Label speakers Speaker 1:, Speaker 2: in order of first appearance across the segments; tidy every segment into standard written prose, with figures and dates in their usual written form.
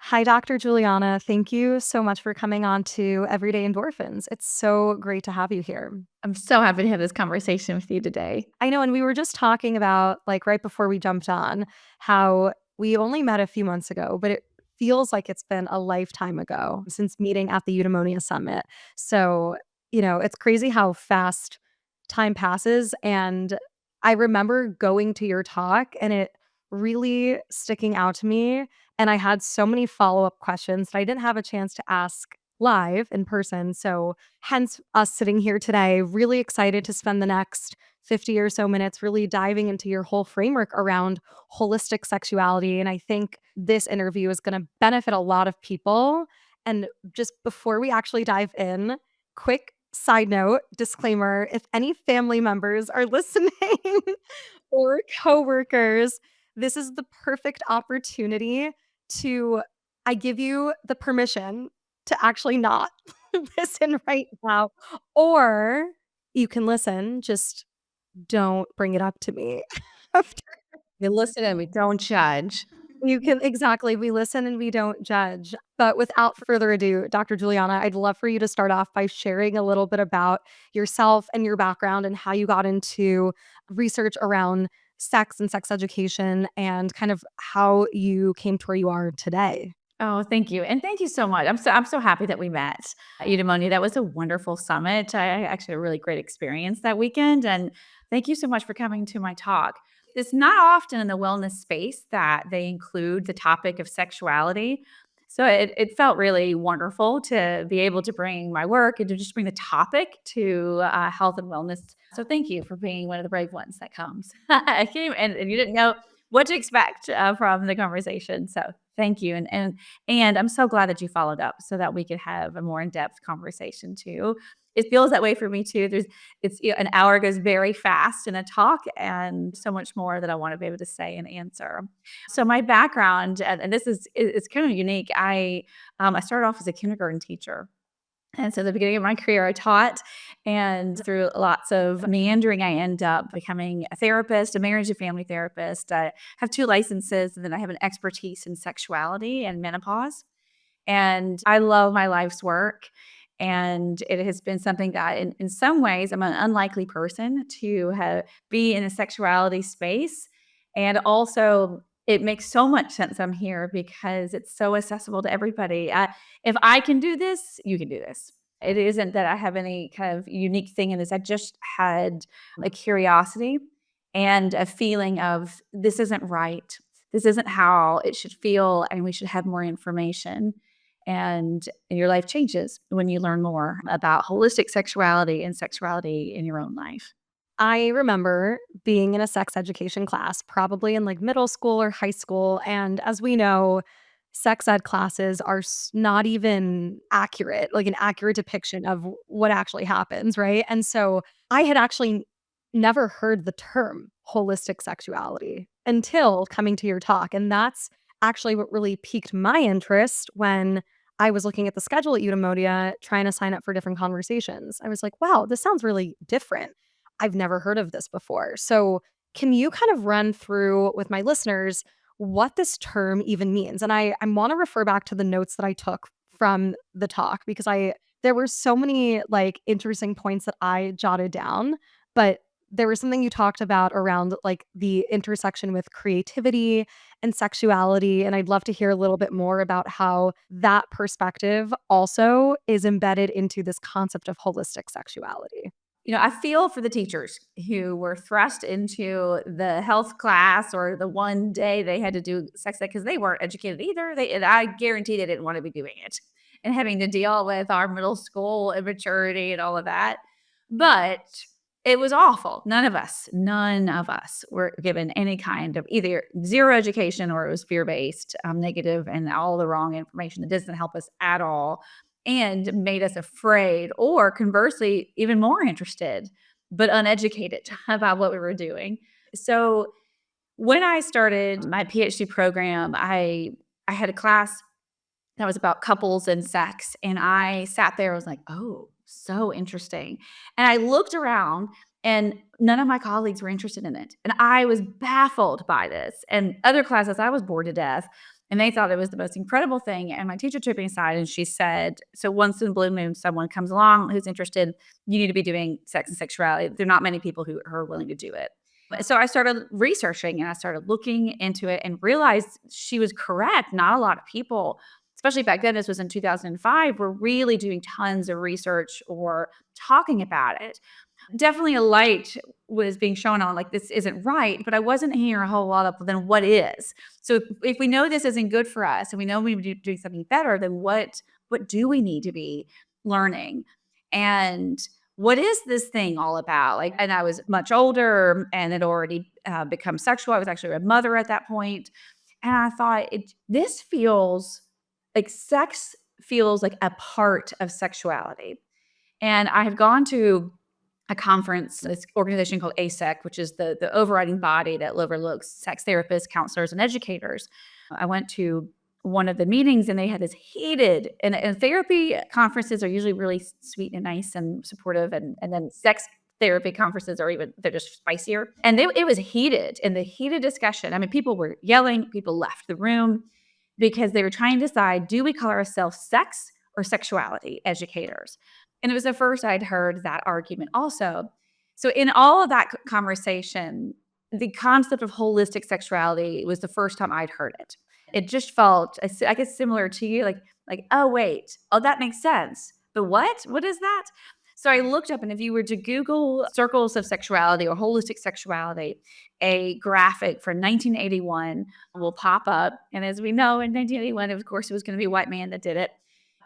Speaker 1: Hi, Dr. Juliana. Thank you so much for coming on to Everyday Endorphins. It's so great to have you here.
Speaker 2: I'm so happy to have this conversation with you today.
Speaker 1: I know, and we were just talking about, like, right before we jumped on, how we only met a few months ago, but it feels like it's been a lifetime ago since meeting at the Eudaimonia Summit. So, it's crazy how fast time passes. And I remember going to your talk and it really sticking out to me. And I had so many follow up questions that I didn't have a chance to ask live in person. So, hence us sitting here today, really excited to spend the next 50 or so minutes really diving into your whole framework around holistic sexuality. And I think this interview is going to benefit a lot of people. And just before we actually dive in, quick side note disclaimer, if any family members are listening or coworkers, this is the perfect opportunity to I give you the permission to actually not listen right now, or you can listen, just don't bring it up to me after.
Speaker 2: We listen and we don't judge.
Speaker 1: You can exactly, we listen and we don't judge. But without further ado, Dr. Juliana, I'd love for you to start off by sharing a little bit about yourself and your background and how you got into research around sex and sex education and kind of how you came to where you are today.
Speaker 2: Oh, thank you. And thank you so much. I'm so happy that we met at Eudaimonia. That was a wonderful summit. I actually had a really great experience that weekend. And thank you so much for coming to my talk. It's not often in the wellness space that they include the topic of sexuality. So it felt really wonderful to be able to bring my work and to just bring the topic to health and wellness. So thank you for being one of the brave ones that comes. I came and you didn't know what to expect from the conversation. So thank you. And I'm so glad that you followed up so that we could have a more in-depth conversation too. It feels that way for me too. An hour goes very fast in a talk, and so much more that I want to be able to say and answer. So my background, and this is it's kind of unique. I started off as a kindergarten teacher. And so, at the beginning of my career, I taught, and through lots of meandering, I end up becoming a therapist, a marriage and family therapist. I have 2 licenses, and then I have an expertise in sexuality and menopause. And I love my life's work. And it has been something that, in some ways, I'm an unlikely person to be in a sexuality space. And also, it makes so much sense I'm here because it's so accessible to everybody. If I can do this, you can do this. It isn't that I have any kind of unique thing in this. I just had a curiosity and a feeling of this isn't right. This isn't how it should feel, and we should have more information. And your life changes when you learn more about holistic sexuality and sexuality in your own life.
Speaker 1: I remember being in a sex education class, probably in like middle school or high school. And as we know, sex ed classes are not even accurate, like an accurate depiction of what actually happens. Right. And so I had actually never heard the term holistic sexuality until coming to your talk. And that's actually what really piqued my interest when I was looking at the schedule at Eudaimonia, trying to sign up for different conversations. I was like, wow, this sounds really different. I've never heard of this before. So, can you kind of run through with my listeners what this term even means? And I want to refer back to the notes that I took from the talk because there were so many like interesting points that I jotted down, but there was something you talked about around like the intersection with creativity and sexuality. And I'd love to hear a little bit more about how that perspective also is embedded into this concept of holistic sexuality.
Speaker 2: I feel for the teachers who were thrust into the health class or the one day they had to do sex ed because they weren't educated either. And I guarantee they didn't want to be doing it and having to deal with our middle school immaturity and all of that. But it was awful. None of us were given any kind of either zero education or it was fear based, negative, and all the wrong information that doesn't help us at all and made us afraid or conversely even more interested but uneducated about what we were doing. So when I started my PhD program, I had a class that was about couples and sex, and I sat there, I was like, "Oh, so interesting." And I looked around and none of my colleagues were interested in it. And I was baffled by this. And other classes, I was bored to death. And they thought it was the most incredible thing. And my teacher took me aside and she said, so once in a blue moon, someone comes along who's interested, you need to be doing sex and sexuality. There are not many people who are willing to do it. So I started researching and I started looking into it and realized she was correct. Not a lot of people, especially back then, this was in 2005, were really doing tons of research or talking about it. Definitely a light was being shown on like this isn't right, but I wasn't hearing a whole lot of then what is. So if we know this isn't good for us and we know we need to do something better, then what do we need to be learning? And what is this thing all about? Like, and I was much older and had already become sexual. I was actually a mother at that point, and I thought this feels like sex feels like a part of sexuality. And I had gone to a conference, this organization called ASEC, which is the overriding body that overlooks sex therapists, counselors, and educators. I went to one of the meetings and they had this heated and therapy conferences are usually really sweet and nice and supportive and then sex therapy conferences are even they're just spicier and it was heated in the heated discussion. I mean, people were yelling, people left the room because they were trying to decide, do we call ourselves sex or sexuality educators? And it was the first I'd heard that argument also. So in all of that conversation, the concept of holistic sexuality was the first time I'd heard it. It just felt, I guess, similar to you, like, oh wait, oh that makes sense. But what? What is that? So I looked up, and if you were to Google circles of sexuality or holistic sexuality, a graphic for 1981 will pop up. And as we know, in 1981, of course, it was going to be a white man that did it.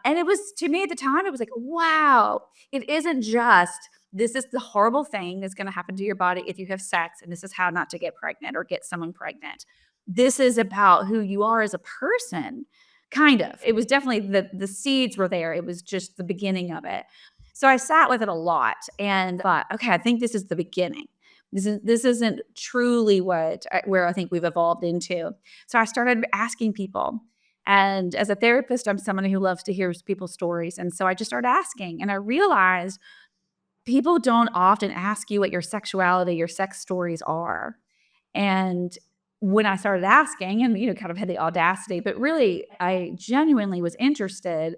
Speaker 2: And it was, to me at the time, it was like, wow, it isn't just this is the horrible thing that's going to happen to your body if you have sex, and this is how not to get pregnant or get someone pregnant. This is about who you are as a person, kind of. It was definitely the seeds were there. It was just the beginning of it. So I sat with it a lot and thought, okay, I think this is the beginning. This isn't truly where I think we've evolved into. So I started asking people. And as a therapist, I'm someone who loves to hear people's stories. And so I just started asking. And I realized people don't often ask you what your sexuality, your sex stories are. And when I started asking and, kind of had the audacity, but really I genuinely was interested,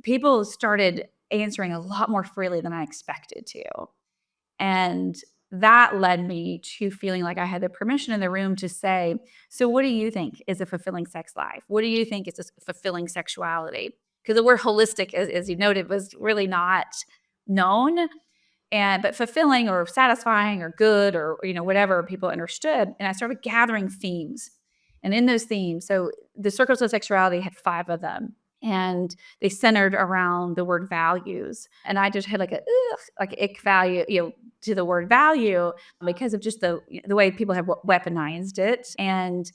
Speaker 2: people started answering a lot more freely than I expected to. And that led me to feeling like I had the permission in the room to say, so what do you think is a fulfilling sex life? What do you think is a fulfilling sexuality? Because the word holistic, as you noted, was really not known. But fulfilling or satisfying or good or whatever people understood. And I started gathering themes. And in those themes, so the circles of sexuality had 5 of them. And they centered around the word values. And I just had like ick value, to the word value because of just the way people have weaponized it. And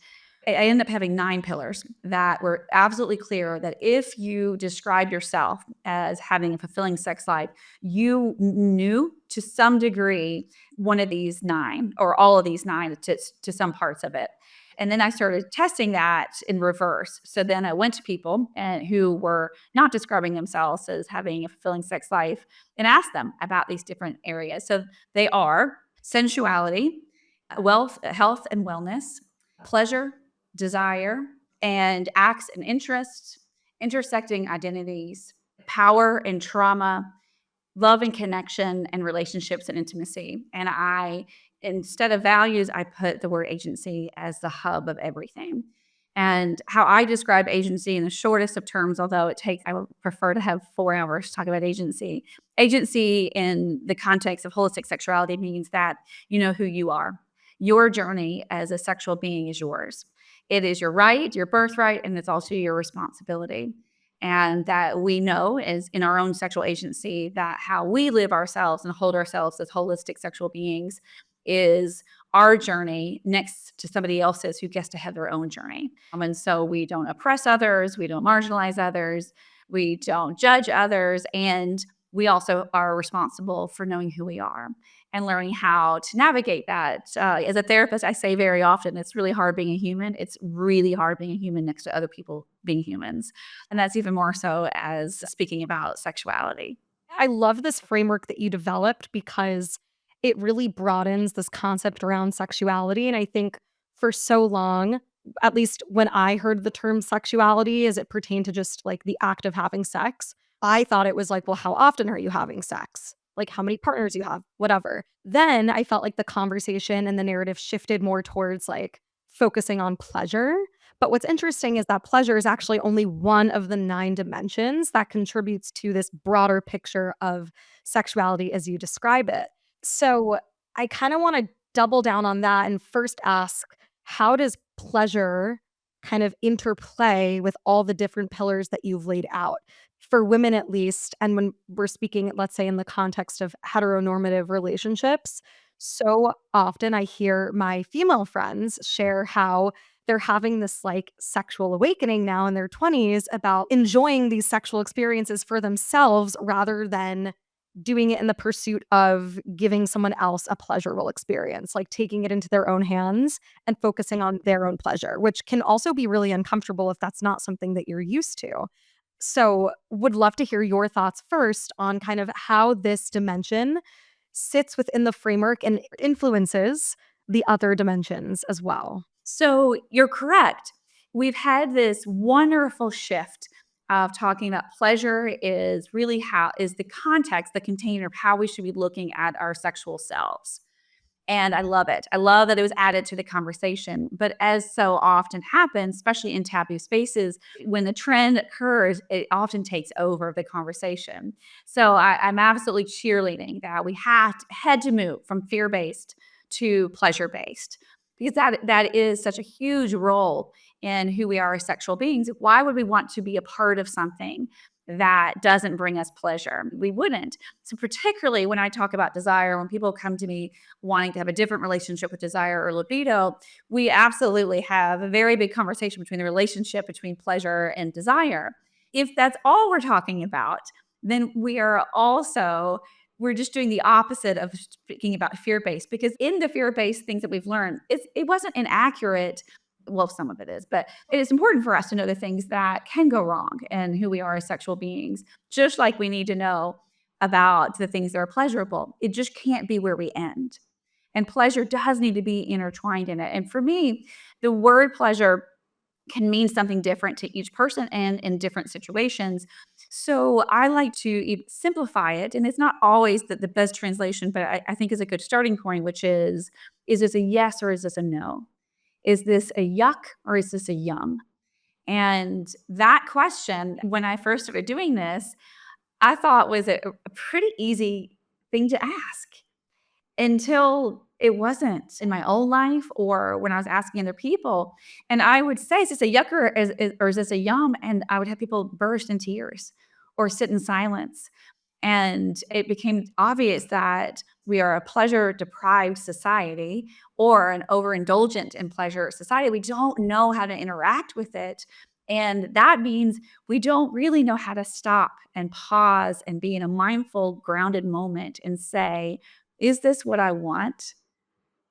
Speaker 2: I ended up having 9 pillars that were absolutely clear that if you describe yourself as having a fulfilling sex life, you knew to some degree one of these 9 or all of these 9 to some parts of it. And then I started testing that in reverse. So then I went to people who were not describing themselves as having a fulfilling sex life and asked them about these different areas. So they are sensuality, wealth, health and wellness, pleasure, desire, and acts and interests, intersecting identities, power and trauma, love and connection, and relationships and intimacy. And instead of values, I put the word agency as the hub of everything. And how I describe agency in the shortest of terms, although I would prefer to have 4 hours to talk about agency. Agency in the context of holistic sexuality means that you know who you are. Your journey as a sexual being is yours. It is your right, your birthright, and it's also your responsibility. And that we know is in our own sexual agency that how we live ourselves and hold ourselves as holistic sexual beings is our journey next to somebody else's who gets to have their own journey. And so we don't oppress others, we don't marginalize others, we don't judge others, and we also are responsible for knowing who we are and learning how to navigate that. As a therapist, I say very often, it's really hard being a human. It's really hard being a human next to other people being humans. And that's even more so as speaking about sexuality.
Speaker 1: I love this framework that you developed because it really broadens this concept around sexuality. And I think for so long, at least when I heard the term sexuality as it pertained to just like the act of having sex, I thought it was like, well, how often are you having sex? Like how many partners you have, whatever. Then I felt like the conversation and the narrative shifted more towards like focusing on pleasure. But what's interesting is that pleasure is actually only one of the 9 dimensions that contributes to this broader picture of sexuality as you describe it. So I kind of want to double down on that and first ask, how does pleasure kind of interplay with all the different pillars that you've laid out? For women, at least, and when we're speaking, let's say, in the context of heteronormative relationships, so often I hear my female friends share how they're having this like sexual awakening now in their 20s about enjoying these sexual experiences for themselves rather than doing it in the pursuit of giving someone else a pleasurable experience, like taking it into their own hands and focusing on their own pleasure, which can also be really uncomfortable if that's not something that you're used to. So, would love to hear your thoughts first on kind of how this dimension sits within the framework and influences the other dimensions as well.
Speaker 2: So you're correct. We've had this wonderful shift of talking about pleasure is really how is the context, the container of how we should be looking at our sexual selves. And I love it. I love that it was added to the conversation. But as so often happens, especially in taboo spaces, when the trend occurs, it often takes over the conversation. So I'm absolutely cheerleading that we had to move from fear based to pleasure based because that is such a huge role in who we are as sexual beings. Why would we want to be a part of something that doesn't bring us pleasure? We wouldn't. So particularly when I talk about desire, when people come to me wanting to have a different relationship with desire or libido, we absolutely have a very big conversation between the relationship between pleasure and desire. If that's all we're talking about, then we're just doing the opposite of speaking about fear-based, because in the fear-based things that we've learned, it wasn't inaccurate. Well, some of it is, but it is important for us to know the things that can go wrong and who we are as sexual beings, just like we need to know about the things that are pleasurable. It just can't be where we end. And pleasure does need to be intertwined in it. And for me, the word pleasure can mean something different to each person and in different situations. So I like to simplify it. And it's not always the best translation, but I think is a good starting point, which is this a yes or is this a no? Is this a yuck or is this a yum? And that question, when I first started doing this, I thought was a pretty easy thing to ask until it wasn't in my own life or when I was asking other people. And I would say, is this a yuck or is this a yum? And I would have people burst in tears or sit in silence. And it became obvious that we are a pleasure deprived society or an overindulgent in pleasure society. We don't know how to interact with it. And that means we don't really know how to stop and pause and be in a mindful, grounded moment and say, is this what I want?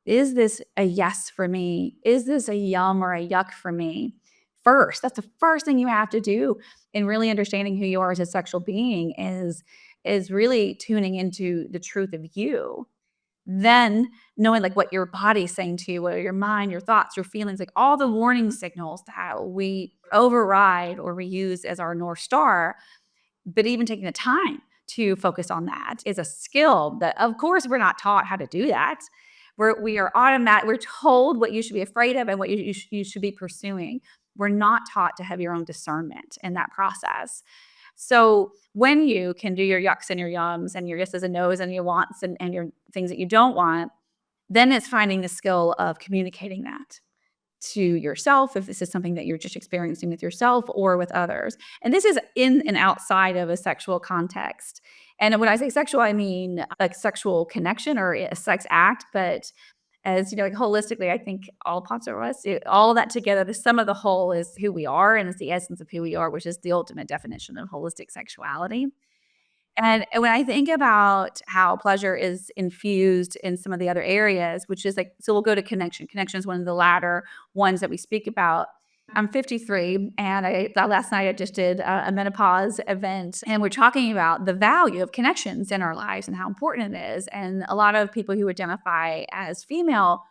Speaker 2: Is this a yes for me? Is this a yum or a yuck for me? First, that's the first thing you have to do in really understanding who you are as a sexual being is really tuning into the truth of you. Then knowing like what your body's saying to you, what your mind, your thoughts, your feelings, like all the warning signals that we override or we use as our North Star, but even taking the time to focus on that is a skill that, of course, we're not taught how to do that. We are automatic. We're told what you should be afraid of and what you should be pursuing. We're not taught to have your own discernment in that process. So when you can do your yucks and your yums and your yeses and nos and your wants and your things that you don't want, then it's finding the skill of communicating that to yourself, if this is something that you're just experiencing with yourself or with others. And this is in and outside of a sexual context. And when I say sexual, I mean like sexual connection or a sex act. But as you know, like holistically, I think all parts of us, all that together, the sum of the whole is who we are and it's the essence of who we are, which is the ultimate definition of holistic sexuality. And when I think about how pleasure is infused in some of the other areas, which is like, so we'll go to connection. Connection is one of the latter ones that we speak about. I'm 53, and last night I just did a menopause event, and we're talking about the value of connections in our lives and how important it is. And a lot of people who identify as female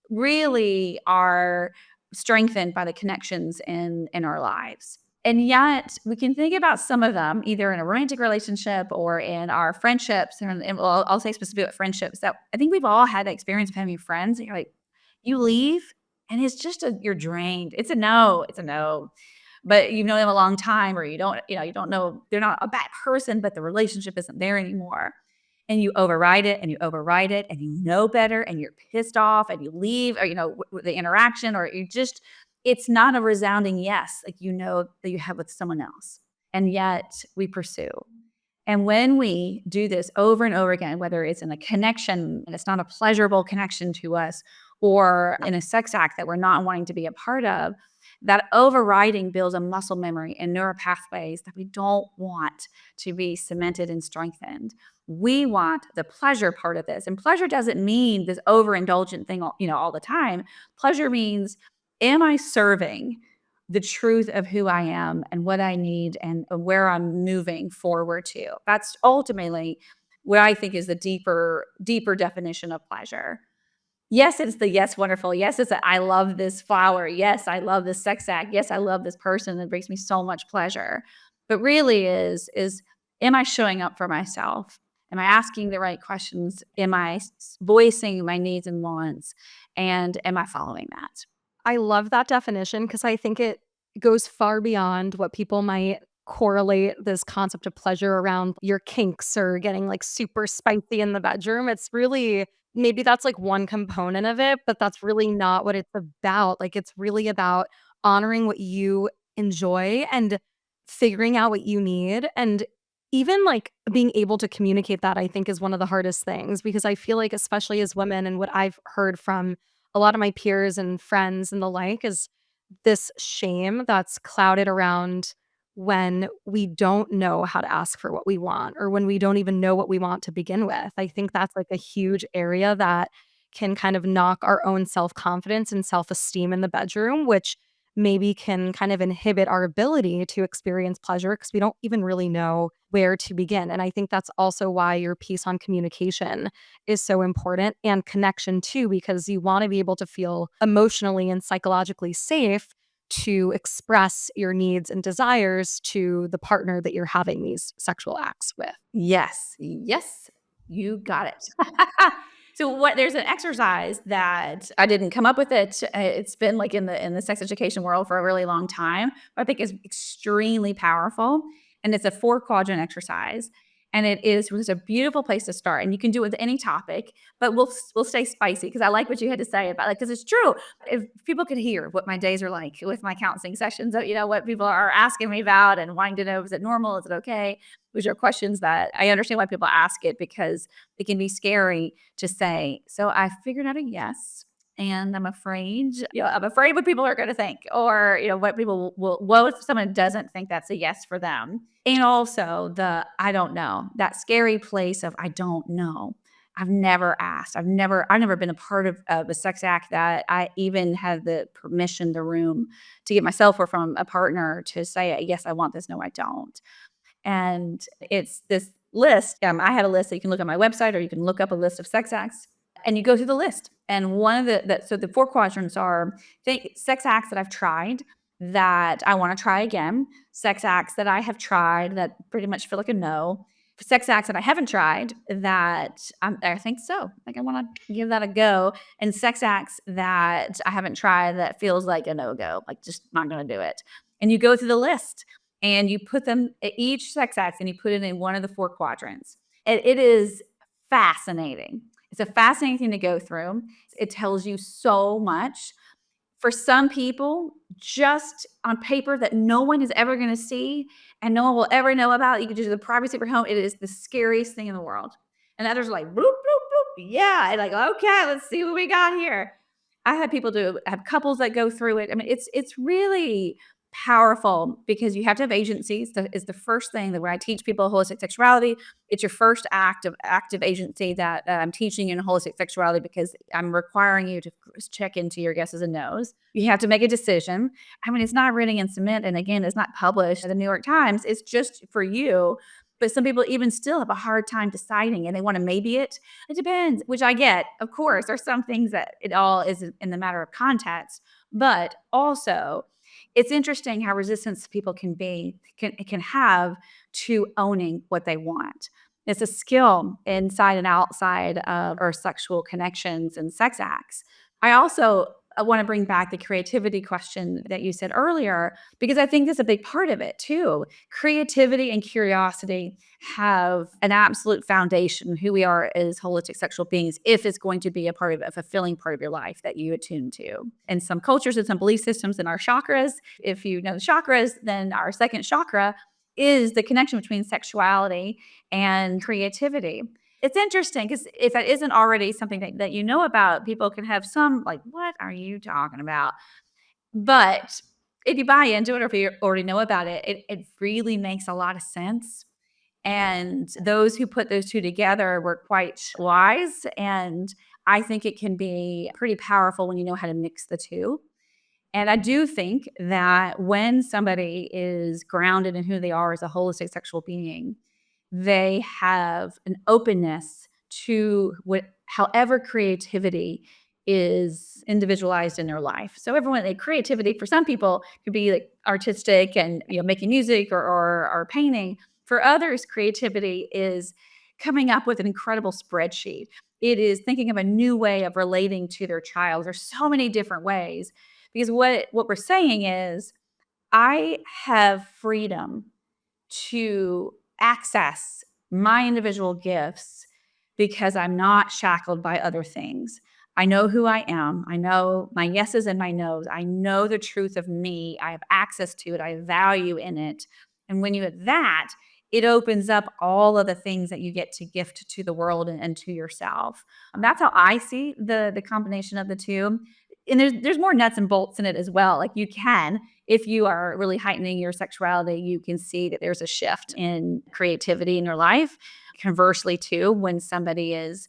Speaker 2: really are strengthened by the connections in our lives. And yet, we can think about some of them either in a romantic relationship or in our friendships. And well, I'll say specifically with friendships that I think we've all had the experience of having friends. And you're like, you leave and it's just you're drained. It's a no. It's a no. But you've known them a long time, or you don't know they're not a bad person, but the relationship isn't there anymore. And you override it and you override it and you know better and you're pissed off and you leave, or the interaction, or it's not a resounding yes, like that you have with someone else. And yet we pursue. And when we do this over and over again, whether it's in a connection and it's not a pleasurable connection to us, or in a sex act that we're not wanting to be a part of, that overriding builds a muscle memory and neural pathways that we don't want to be cemented and strengthened. We want the pleasure part of this. And pleasure doesn't mean this overindulgent thing, all the time. Pleasure means, am I serving the truth of who I am and what I need and where I'm moving forward to? That's ultimately what I think is the deeper definition of pleasure. Yes, it's the yes, wonderful. Yes, it's I love this flower. Yes, I love this sex act. Yes, I love this person that brings me so much pleasure. But really is am I showing up for myself? Am I asking the right questions? Am I voicing my needs and wants? And am I following that?
Speaker 1: I love that definition because I think it goes far beyond what people might correlate this concept of pleasure around your kinks or getting like super spicy in the bedroom. It's really maybe that's like one component of it, but that's really not what it's about. Like it's really about honoring what you enjoy and figuring out what you need. And even like being able to communicate that, I think, is one of the hardest things because I feel like, especially as women, and what I've heard from a lot of my peers and friends and the like is this shame that's clouded around when we don't know how to ask for what we want or when we don't even know what we want to begin with. I think that's like a huge area that can kind of knock our own self-confidence and self-esteem in the bedroom, which maybe can kind of inhibit our ability to experience pleasure because we don't even really know where to begin. And I think that's also why your piece on communication is so important, and connection too, because you want to be able to feel emotionally and psychologically safe to express your needs and desires to the partner that you're having these sexual acts with.
Speaker 2: Yes. Yes. You got it. So there's an exercise that I didn't come up with it. It's been like in the sex education world for a really long time, but I think is extremely powerful. And it's a 4 quadrant exercise. And was a beautiful place to start. And you can do it with any topic, but we'll stay spicy because I like what you had to say about it, because it's true. If people could hear what my days are like with my counseling sessions, what people are asking me about and wanting to know, is it normal? Is it okay? Those are questions that I understand why people ask it, because it can be scary to say. So I figured out a yes. And I'm afraid, I'm afraid what people are going to think, or, what people what if someone doesn't think that's a yes for them? And also I don't know, that scary place of I don't know. I've never asked. I've never been a part of a sex act that I even had the permission, the room to get myself or from a partner to say, yes, I want this. No, I don't. And it's this list. I had a list that you can look on my website, or you can look up a list of sex acts, and you go through the list. And one of so the 4 quadrants are sex acts that I've tried that I want to try again, sex acts that I have tried that pretty much feel like a no, sex acts that I haven't tried that I think so. Like I want to give that a go, and sex acts that I haven't tried that feels like a no-go, like just not going to do it. And you go through the list and you put them at each sex act and you put it in one of the 4 quadrants. And it is fascinating. It's a fascinating thing to go through. It tells you so much. For some people, just on paper that no one is ever going to see and no one will ever know about, you can do the privacy of your home. It is the scariest thing in the world. And others are like, bloop, bloop, bloop. Yeah. And like, okay, let's see what we got here. I had people have couples that go through it. I mean, it's really powerful because you have to have agency. Is the first thing that when I teach people holistic sexuality, it's your first act of active agency that I'm teaching in holistic sexuality, because I'm requiring you to check into your yeses and nos. You have to make a decision. I mean, it's not written in cement. And again, it's not published in the New York Times. It's just for you. But some people even still have a hard time deciding, and they want to maybe it. It depends, which I get. Of course, there's some things that it all is in the matter of context. But also, it's interesting how resistance people can have to owning what they want. It's a skill inside and outside of our sexual connections and sex acts. I also want to bring back the creativity question that you said earlier, because I think that's a big part of it too. Creativity and curiosity have an absolute foundation in who we are as holistic sexual beings, if it's going to be a part of a fulfilling part of your life that you attune to. In some cultures and some belief systems in our chakras, if you know the chakras, then our second chakra is the connection between sexuality and creativity. It's interesting because if that isn't already something that you know about, people can have some like, what are you talking about? But if you buy into it or if you already know about it, it really makes a lot of sense. And those who put those two together were quite wise. And I think it can be pretty powerful when you know how to mix the two. And I do think that when somebody is grounded in who they are as a holistic sexual being, they have an openness to however creativity is individualized in their life. So everyone, like creativity for some people could be like artistic and making music or painting. For others, creativity is coming up with an incredible spreadsheet. It is thinking of a new way of relating to their child. There's so many different ways because what we're saying is I have freedom to access my individual gifts because I'm not shackled by other things. I know who I am. I know my yeses and my nos. I know the truth of me. I have access to it. I have value in it. And when you have that, it opens up all of the things that you get to gift to the world and to yourself. That's how I see the combination of the two. And there's more nuts and bolts in it as well. Like you can, if you are really heightening your sexuality, you can see that there's a shift in creativity in your life. Conversely, too, when somebody is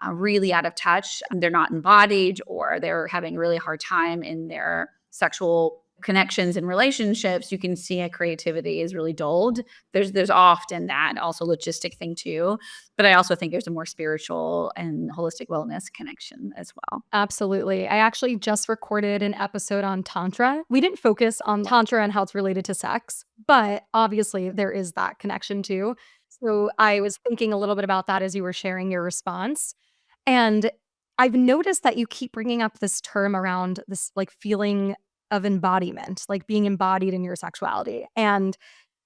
Speaker 2: really out of touch, they're not embodied or they're having a really hard time in their sexual connections and relationships, you can see a creativity is really dulled. There's often that also logistic thing too, but I also think there's a more spiritual and holistic wellness connection as well.
Speaker 1: Absolutely. I actually just recorded an episode on Tantra. We didn't focus on Tantra and how it's related to sex, but obviously there is that connection too. So I was thinking a little bit about that as you were sharing your response. And I've noticed that you keep bringing up this term around this like feeling of embodiment, like being embodied in your sexuality. And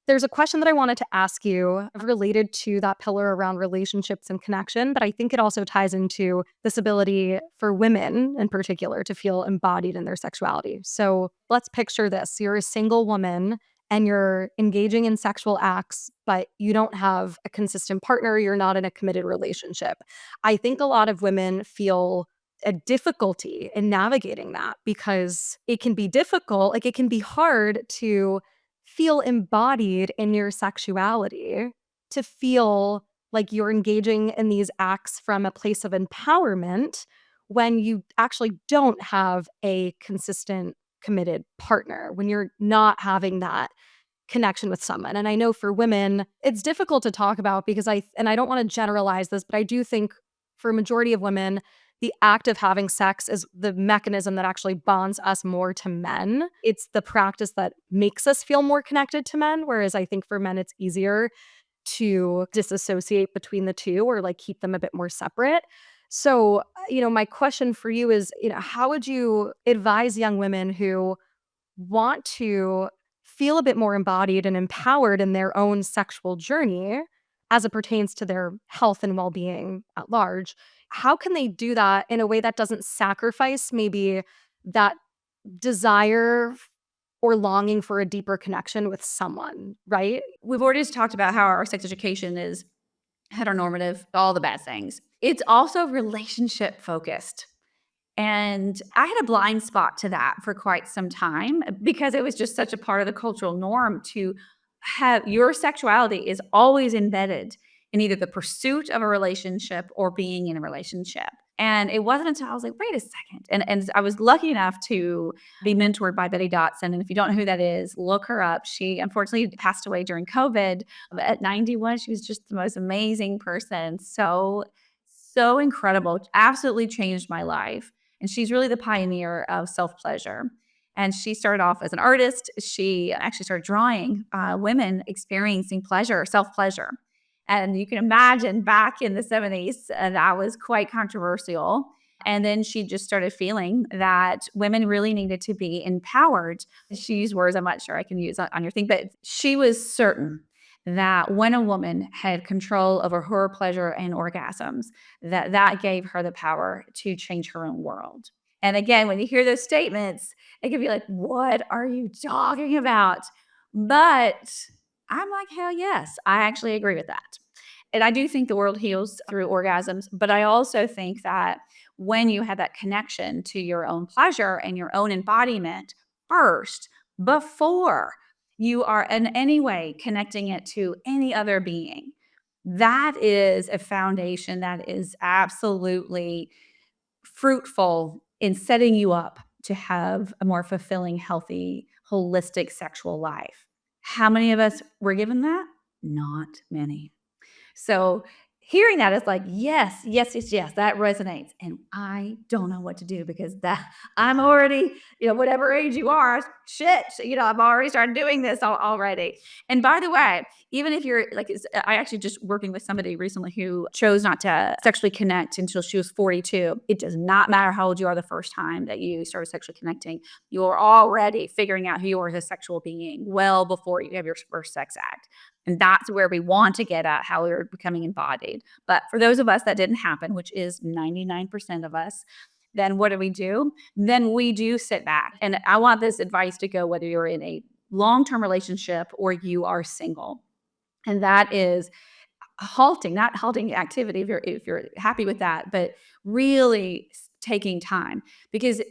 Speaker 1: there's a question that I wanted to ask you related to that pillar around relationships and connection, but I think it also ties into this ability for women in particular to feel embodied in their sexuality. So let's picture this. You're a single woman and you're engaging in sexual acts, but you don't have a consistent partner. You're not in a committed relationship. I think a lot of women feel a difficulty in navigating that because it can be difficult, like it can be hard to feel embodied in your sexuality, to feel like you're engaging in these acts from a place of empowerment when you actually don't have a consistent, committed partner, when you're not having that connection with someone. And I know for women, it's difficult to talk about because I don't want to generalize this, but I do think for a majority of women, the act of having sex is the mechanism that actually bonds us more to men. It's the practice that makes us feel more connected to men. Whereas I think for men, it's easier to disassociate between the two or like keep them a bit more separate. So, my question for you is, how would you advise young women who want to feel a bit more embodied and empowered in their own sexual journey as it pertains to their health and well-being at large? How can they do that in a way that doesn't sacrifice maybe that desire or longing for a deeper connection with someone, right?
Speaker 2: We've already just talked about how our sex education is heteronormative, all the bad things. It's also relationship focused. And I had a blind spot to that for quite some time because it was just such a part of the cultural norm to have your sexuality is always embedded in either the pursuit of a relationship or being in a relationship. And it wasn't until I was like, wait a second. And I was lucky enough to be mentored by Betty Dotson. And if you don't know who that is, look her up. She unfortunately passed away during COVID. But at 91, she was just the most amazing person. So incredible. Absolutely changed my life. And she's really the pioneer of self pleasure. And she started off as an artist. She actually started drawing women experiencing pleasure, self-pleasure. And you can imagine back in the 70s, that was quite controversial. And then she just started feeling that women really needed to be empowered. She used words I'm not sure I can use on your thing, but she was certain that when a woman had control over her pleasure and orgasms, that gave her the power to change her own world. And again, when you hear those statements, it can be like, what are you talking about? But I'm like, hell yes, I actually agree with that. And I do think the world heals through orgasms, but I also think that when you have that connection to your own pleasure and your own embodiment first, before you are in any way connecting it to any other being, that is a foundation that is absolutely fruitful in setting you up to have a more fulfilling, healthy, holistic sexual life. How many of us were given that? Not many. So hearing that is like, yes, yes, yes, yes, that resonates. And I don't know what to do because that I'm already, whatever age you are, shit, I've already started doing this already. And by the way, even if you're like, I actually just working with somebody recently who chose not to sexually connect until she was 42. It does not matter how old you are the first time that you started sexually connecting. You're already figuring out who you are as a sexual being well before you have your first sex act. And that's where we want to get at how we're becoming embodied. But for those of us that didn't happen, which is 99% of us, then what do? Then we do sit back. And I want this advice to go whether you're in a long-term relationship or you are single. And that is not halting activity if you're happy with that, but really taking time. Because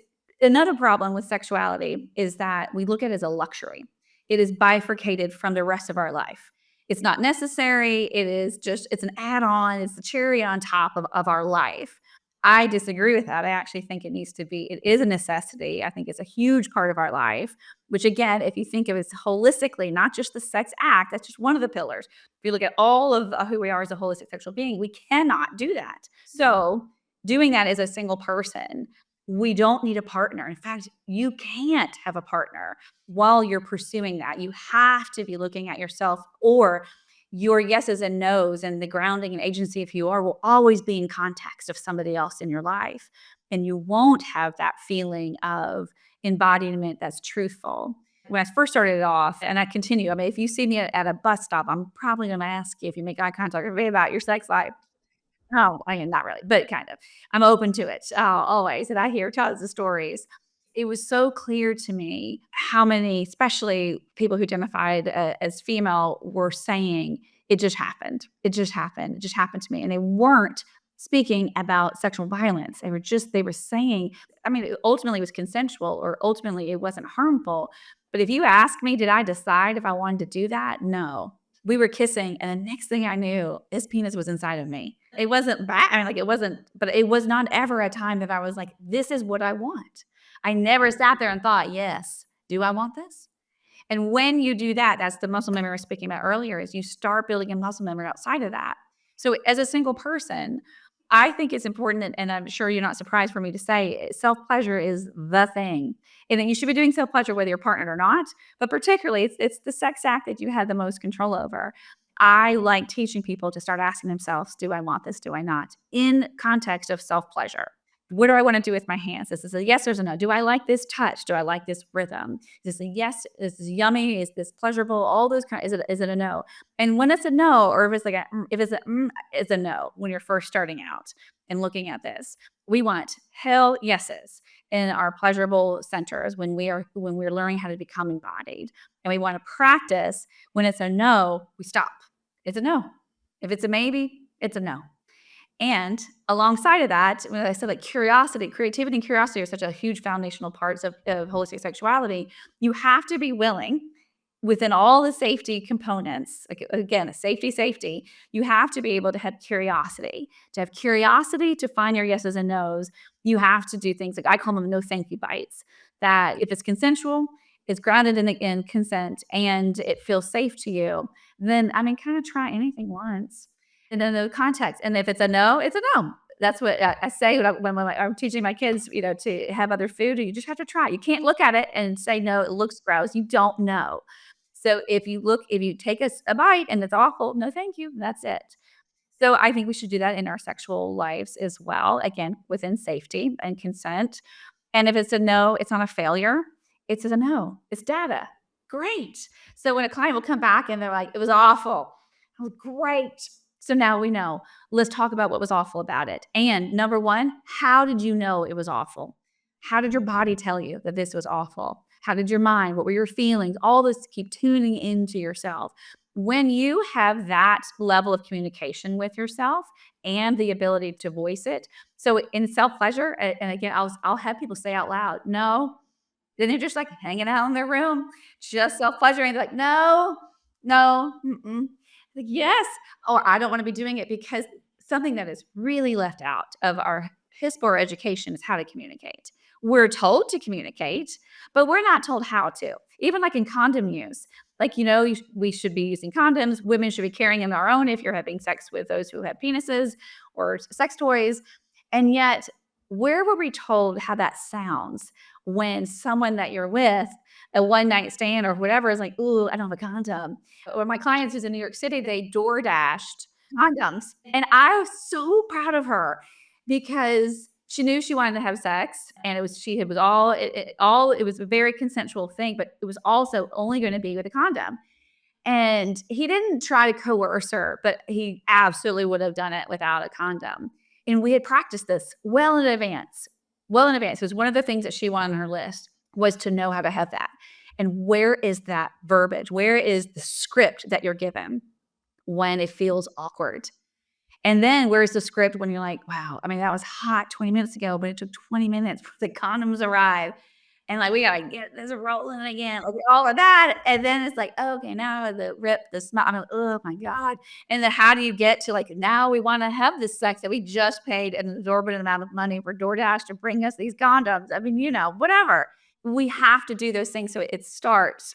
Speaker 2: another problem with sexuality is that we look at it as a luxury. It is bifurcated from the rest of our life. It's not necessary. It's an add-on. It's the cherry on top of our life. I disagree with that. I actually think it is a necessity. I think it's a huge part of our life, which again, if you think of it holistically, not just the sex act, that's just one of the pillars. If you look at all of who we are as a holistic sexual being, we cannot do that. So doing that as a single person, we don't need a partner. In fact, you can't have a partner while you're pursuing that. You have to be looking at yourself, or your yeses and nos and the grounding and agency of who you are will always be in context of somebody else in your life. And you won't have that feeling of embodiment that's truthful. When I first started off, and I continue, I mean, if you see me at a bus stop, I'm probably going to ask you if you make eye contact with me about your sex life. Oh, I mean, not really, but kind of. I'm open to it, always, and I hear tons of stories. It was so clear to me how many, especially people who identified, as female, were saying, "It just happened. It just happened. It just happened to me," and they weren't speaking about sexual violence. They were saying, I mean, it ultimately was consensual, or ultimately it wasn't harmful, but if you ask me, did I decide if I wanted to do that? No. We were kissing, and the next thing I knew, his penis was inside of me. It wasn't bad. I mean, like, it wasn't, but it was not ever a time that I was like, this is what I want. I never sat there and thought, yes, do I want this? And when you do that, that's the muscle memory I was speaking about earlier, is you start building a muscle memory outside of that. So as a single person, I think it's important, and I'm sure you're not surprised for me to say, self-pleasure is the thing. And then you should be doing self-pleasure whether you're partnered or not, but particularly it's the sex act that you had the most control over. I like teaching people to start asking themselves, do I want this? Do I not? In context of self-pleasure. What do I want to do with my hands? Is this a yes or is a no? Do I like this touch? Do I like this rhythm? Is this a yes? Is this yummy? Is this pleasurable? All those kind. Is it a no? And when it's a no, or if it's like it's a no when you're first starting out and looking at this. We want hell yeses in our pleasurable centers when we're learning how to become embodied. And we want to practice when it's a no, we stop. It's a no. If it's a maybe, it's a no. And alongside of that, when I said like creativity and curiosity are such a huge foundational parts of holistic sexuality, you have to be willing within all the safety components, like, again, a safety, you have to be able to have curiosity. To have curiosity to find your yeses and nos, you have to do things like, I call them no thank you bites, that if it's consensual, it's grounded in consent, and it feels safe to you, then, I mean, kind of try anything once. And then the context. And if it's a no, it's a no. That's what I say when I'm teaching my kids, to have other food. You just have to try. You can't look at it and say no. It looks gross. You don't know. So if you take a bite and it's awful, no, thank you. That's it. So I think we should do that in our sexual lives as well. Again, within safety and consent. And if it's a no, it's not a failure. It's a no. It's data. Great. So when a client will come back and they're like, it was awful. Oh, great. So now we know. Let's talk about what was awful about it. And number one, how did you know it was awful? How did your body tell you that this was awful? How did your mind? What were your feelings? All this, keep tuning into yourself. When you have that level of communication with yourself and the ability to voice it, so in self-pleasure, and again, I'll have people say out loud, "No." Then they're just, like, hanging out in their room, just self-pleasuring. They're like, "No, no, mm-mm." Like, "Yes." Or, "I don't wanna be doing it," because something that is really left out of our HISP or education is how to communicate. We're told to communicate, but we're not told how to. Even, like, in condom use, like, we should be using condoms. Women should be carrying them our own if you're having sex with those who have penises or sex toys. And yet, where were we told how that sounds when someone that you're with, a one night stand or whatever, is like, "Ooh, I don't have a condom." Or my clients who's in New York City, they door dashed condoms. And I was so proud of her because she knew she wanted to have sex, and it was all it was a very consensual thing, but it was also only going to be with a condom. And he didn't try to coerce her, but he absolutely would have done it without a condom. And we had practiced this well in advance. Well in advance. It was one of the things that she wanted on her list was to know how to have that. And where is that verbiage? Where is the script that you're given when it feels awkward? And then where's the script when you're like, wow, I mean, that was hot 20 minutes ago, but it took 20 minutes for the condoms arrive. And like, we gotta get this rolling again, like all of that. And then it's like, oh, okay, now the rip, the smell. I'm like, oh my God. And then how do you get to like, now we wanna have this sex that we just paid an exorbitant amount of money for DoorDash to bring us these condoms? I mean, whatever. We have to do those things. So it starts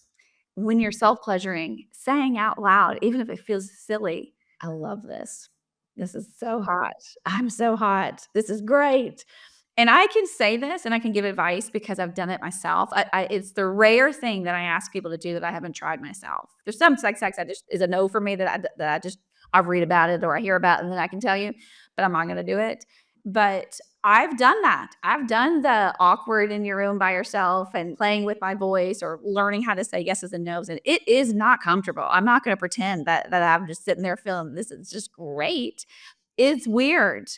Speaker 2: when you're self pleasuring, saying out loud, even if it feels silly, I love this. This is so hot. I'm so hot. This is great. And I can say this and I can give advice because I've done it myself. It's the rare thing that I ask people to do that I haven't tried myself. There's some sex that just is a no for me I read about it or I hear about it and then I can tell you, but I'm not going to do it. But I've done that. I've done the awkward in your room by yourself and playing with my voice or learning how to say yeses and nos. And it is not comfortable. I'm not going to pretend that I'm just sitting there feeling this is just great. It's weird.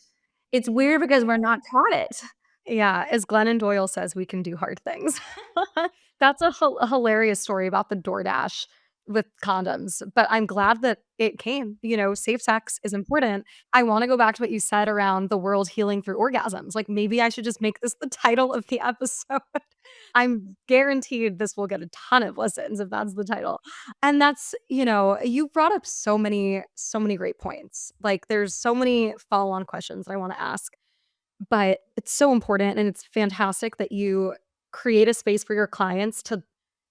Speaker 2: It's weird because we're not taught it.
Speaker 1: Yeah, as Glennon Doyle says, we can do hard things. That's a hilarious story about the DoorDash with condoms, but I'm glad that it came. Safe sex is important. I wanna go back to what you said around the world healing through orgasms. Like, maybe I should just make this the title of the episode. I'm guaranteed this will get a ton of listens if that's the title. And you brought up so many great points. Like, there's so many follow-on questions that I wanna ask. But it's so important and it's fantastic that you create a space for your clients to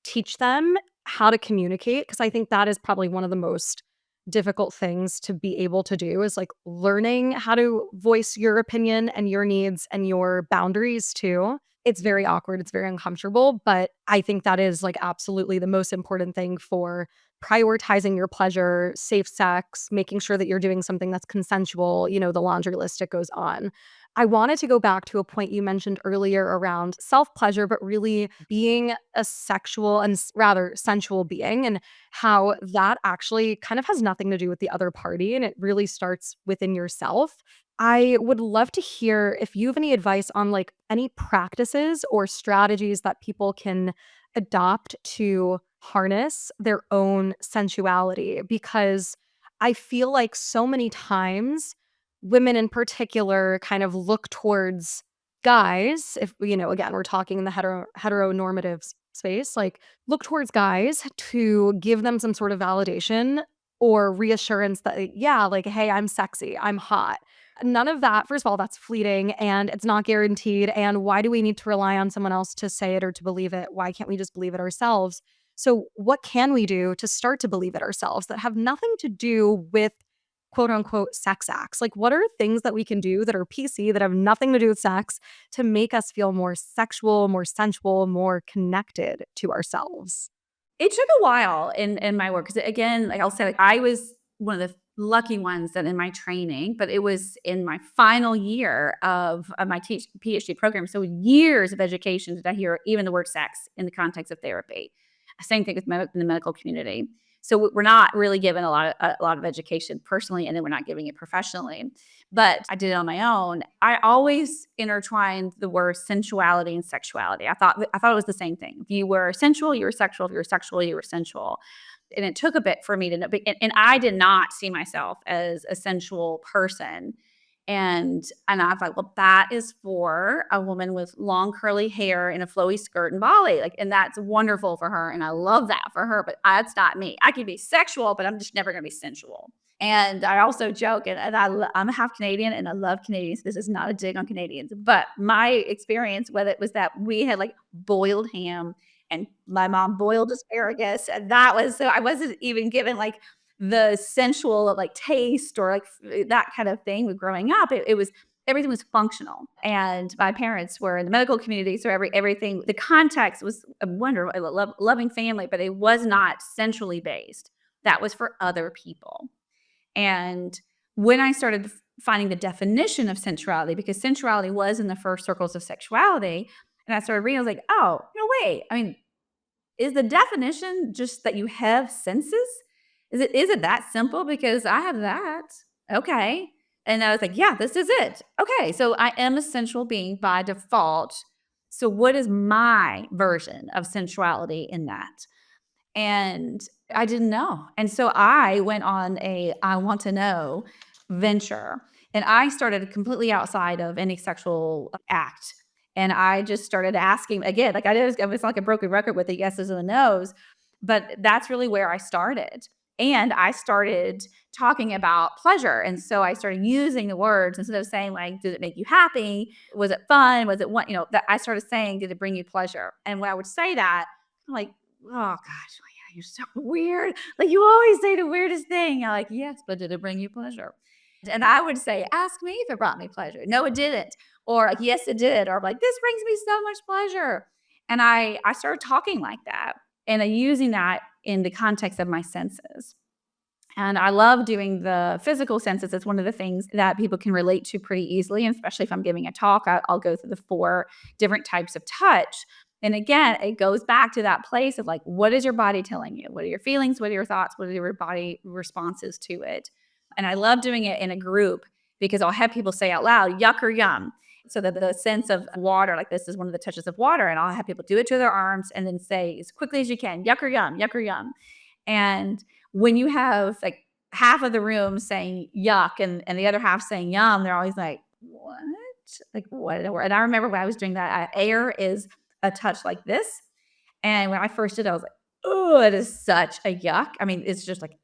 Speaker 1: teach them how to communicate because I think that is probably one of the most difficult things to be able to do is like learning how to voice your opinion and your needs and your boundaries too. It's very awkward, it's very uncomfortable, but I think that is like absolutely the most important thing for prioritizing your pleasure, safe sex, making sure that you're doing something that's consensual, the laundry list it goes on. I wanted to go back to a point you mentioned earlier around self pleasure, but really being a sexual and rather sensual being, and how that actually kind of has nothing to do with the other party. And it really starts within yourself. I would love to hear if you have any advice on like any practices or strategies that people can adopt to harness their own sensuality, because I feel like so many times women in particular kind of look towards guys, if again we're talking in the heteronormative space, like look towards guys to give them some sort of validation or reassurance that yeah, like hey, I'm sexy, I'm hot. None of that. First of all, that's fleeting and it's not guaranteed, and why do we need to rely on someone else to say it or to believe it? Why can't we just believe it ourselves? So what can we do to start to believe it ourselves that have nothing to do with quote unquote sex acts? Like, what are things that we can do that are PC that have nothing to do with sex to make us feel more sexual, more sensual, more connected to ourselves?
Speaker 2: It took a while in my work, because again, like I'll say, like I was one of the lucky ones that in my training, but it was in my final year of my PhD program. So years of education did I hear even the word sex in the context of therapy. Same thing with in the medical community. So we're not really given a lot of education personally, and then we're not giving it professionally. But I did it on my own. I always intertwined the word sensuality and sexuality. I thought it was the same thing. If you were sensual, you were sexual. If you were sexual, you were sensual. And it took a bit for me to know. And I did not see myself as a sensual person. And I thought, well, that is for a woman with long curly hair and a flowy skirt and Bali. Like, and that's wonderful for her. And I love that for her, but that's not me. I can be sexual, but I'm just never going to be sensual. And I also joke, I'm half Canadian and I love Canadians. This is not a dig on Canadians, but my experience with it was that we had like boiled ham and my mom boiled asparagus. And that was, so I wasn't even given like the sensual like taste or like that kind of thing with growing up. It was, everything was functional. And my parents were in the medical community. So everything, the context was a wonderful, loving family, but it was not centrally based. That was for other people. And when I started finding the definition of sensuality, because sensuality was in the first circles of sexuality, and I started reading, I was like, oh, no, wait. I mean, is the definition just that you have senses? Is it that simple? Because I have that. Okay. And I was like, yeah, this is it. Okay. So I am a sensual being by default. So what is my version of sensuality in that? And I didn't know. And so I went on a I want to know venture. And I started completely outside of any sexual act. And I just started asking again, like I was like a broken record with the yeses and the nos, but that's really where I started. And I started talking about pleasure. And so I started using the words instead of saying, like, did it make you happy? Was it fun? Was it what, that I started saying, did it bring you pleasure? And when I would say that, I'm like, oh gosh, you're so weird. Like you always say the weirdest thing. I'm like, yes, but did it bring you pleasure? And I would say, ask me if it brought me pleasure. No, it didn't. Or like, yes, it did. Or like, this brings me so much pleasure. And I started talking like that and using that in the context of my senses. And I love doing the physical senses. It's one of the things that people can relate to pretty easily. And especially if I'm giving a talk, I'll go through the 4 different types of touch. And again, it goes back to that place of like, what is your body telling you? What are your feelings? What are your thoughts? What are your body responses to it? And I love doing it in a group because I'll have people say out loud, yuck or yum. So that the sense of water, like this is one of the touches of water. And I'll have people do it to their arms and then say as quickly as you can, yuck or yum, yuck or yum. And when you have like half of the room saying yuck and the other half saying yum, they're always like, what? Like, what? And I remember when I was doing that, air is a touch like this. And when I first did it, I was like, oh, it is such a yuck. I mean, it's just like,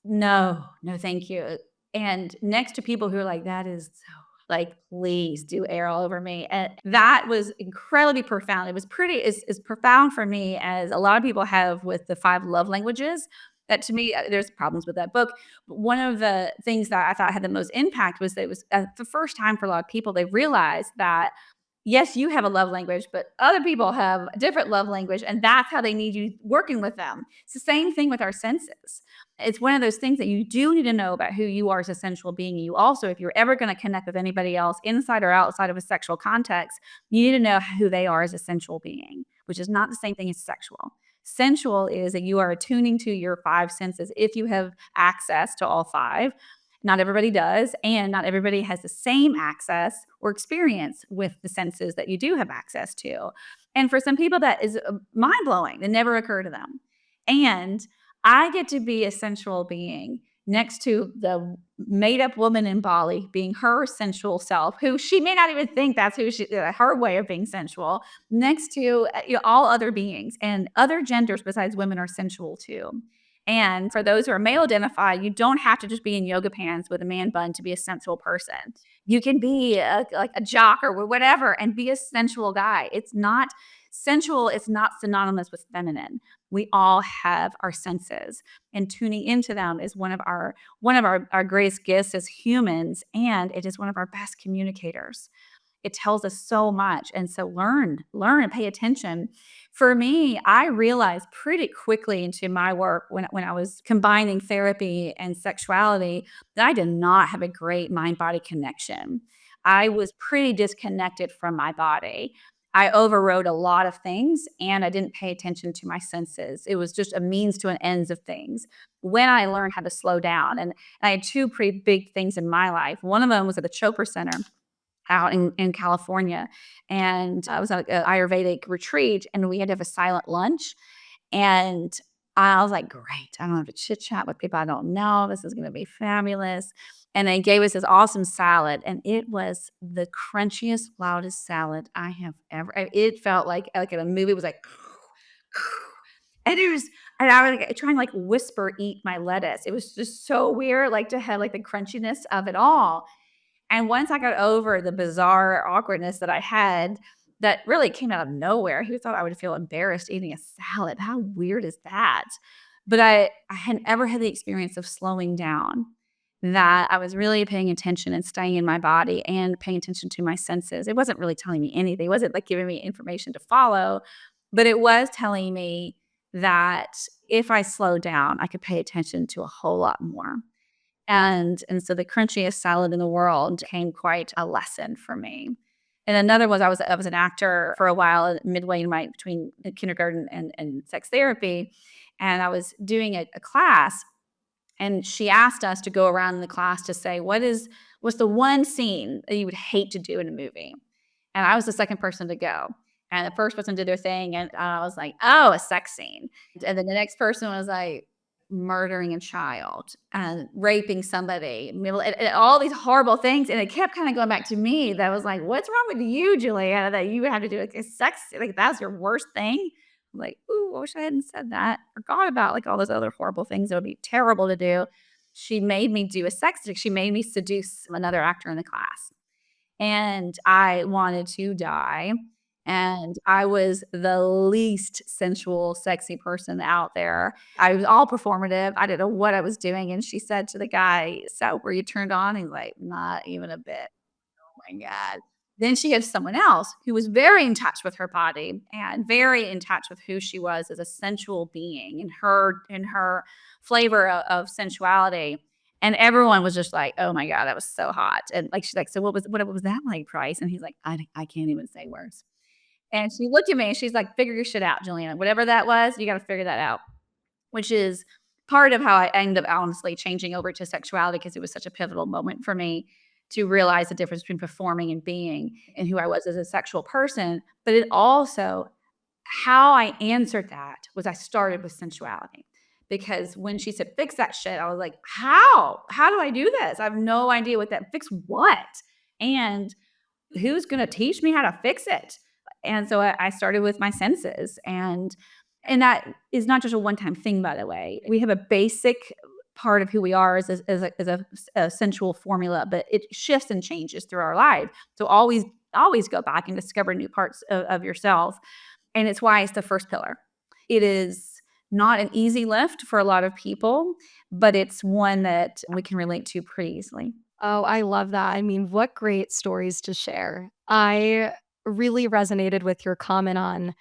Speaker 2: no, thank you. And next to people who are like, that is so, like, please do air all over me. And that was incredibly profound. It was pretty as profound for me as a lot of people have with the 5 love languages. That to me, there's problems with that book. But one of the things that I thought had the most impact was that it was the first time for a lot of people, they realized that yes, you have a love language, but other people have a different love language, and that's how they need you working with them. It's the same thing with our senses. It's one of those things that you do need to know about who you are as a sensual being. You also, if you're ever going to connect with anybody else inside or outside of a sexual context, you need to know who they are as a sensual being, which is not the same thing as sexual. Sensual is that you are attuning to your 5 senses if you have access to all 5. Not everybody does, and not everybody has the same access or experience with the senses that you do have access to. And for some people, that is mind-blowing. It never occurred to them. And I get to be a sensual being next to the made-up woman in Bali being her sensual self, who she may not even think that's who her way of being sensual, next to all other beings. And other genders besides women are sensual too. And for those who are male identified, you don't have to just be in yoga pants with a man bun to be a sensual person. You can be like a jock or whatever and be a sensual guy. It's not sensual. It's not synonymous with feminine. We all have our senses, and tuning into them is one of our greatest gifts as humans, and it is one of our best communicators. It tells us so much. And so learn and pay attention. For me, I realized pretty quickly into my work when I was combining therapy and sexuality that I did not have a great mind body connection. I was pretty disconnected from my body. I overrode a lot of things and I didn't pay attention to my senses. It was just a means to an ends of things. When I learned how to slow down, and I had two pretty big things in my life. One of them was at the Chopra Center out in California. And I was at an Ayurvedic retreat and we had to have a silent lunch. And I was like, great. I don't have to chit chat with people I don't know. This is going to be fabulous. And they gave us this awesome salad. And it was the crunchiest, loudest salad I have it felt like in a movie. It was like, and and I was like, trying to like whisper, eat my lettuce. It was just so weird, like to have like the crunchiness of it all. And once I got over the bizarre awkwardness that I had, that really came out of nowhere. Who thought I would feel embarrassed eating a salad? How weird is that? But I had ever had the experience of slowing down, that I was really paying attention and staying in my body and paying attention to my senses. It wasn't really telling me anything. It wasn't like giving me information to follow, but it was telling me that if I slowed down, I could pay attention to a whole lot more. And so the crunchiest salad in the world became quite a lesson for me. And another was I was an actor for a while, midway in my between kindergarten and sex therapy, and I was doing a class, and she asked us to go around in the class to say, what's the one scene that you would hate to do in a movie? And I was the second person to go. And the first person did their thing, and I was like, "Oh, a sex scene." And then the next person was like, murdering a child and raping somebody, and all these horrible things. And it kept kind of going back to me. That was like, "What's wrong with you, Juliana, that you have to do like a sex? Like that's your worst thing?" I'm like, "Ooh, I wish I hadn't said that. Forgot about like all those other horrible things that would be terrible to do." She made me do a sex stick. She made me seduce another actor in the class. And I wanted to die, and I was the least sensual, sexy person out there. I was all performative. I didn't know what I was doing, and she said to the guy, "So, were you turned on?" He's like, "Not even a bit." Oh my god. Then she had someone else who was very in touch with her body and very in touch with who she was as a sensual being and her flavor of sensuality. And everyone was just like, "Oh my god, that was so hot." And like she's like, "So what was that like, Price?" And he's like, "I can't even say words." And she looked at me and she's like, "Figure your shit out, Juliana. Whatever that was, you got to figure that out." Which is part of how I ended up honestly changing over to sexuality, because it was such a pivotal moment for me to realize the difference between performing and being and who I was as a sexual person. But it also, how I answered that was I started with sensuality. Because when she said, "Fix that shit," I was like, "How? How do I do this? I have no idea what that fix what? And who's going to teach me how to fix it?" And so I started with my senses, and that is not just a one-time thing, by the way. We have a basic part of who we are as a sensual formula, but it shifts and changes through our life. So always go back and discover new parts of yourself. And it's why it's the first pillar. It is not an easy lift for a lot of people, but it's one that we can relate to pretty easily.
Speaker 1: Oh, I love that. I mean, what great stories to share. I really resonated with your comment on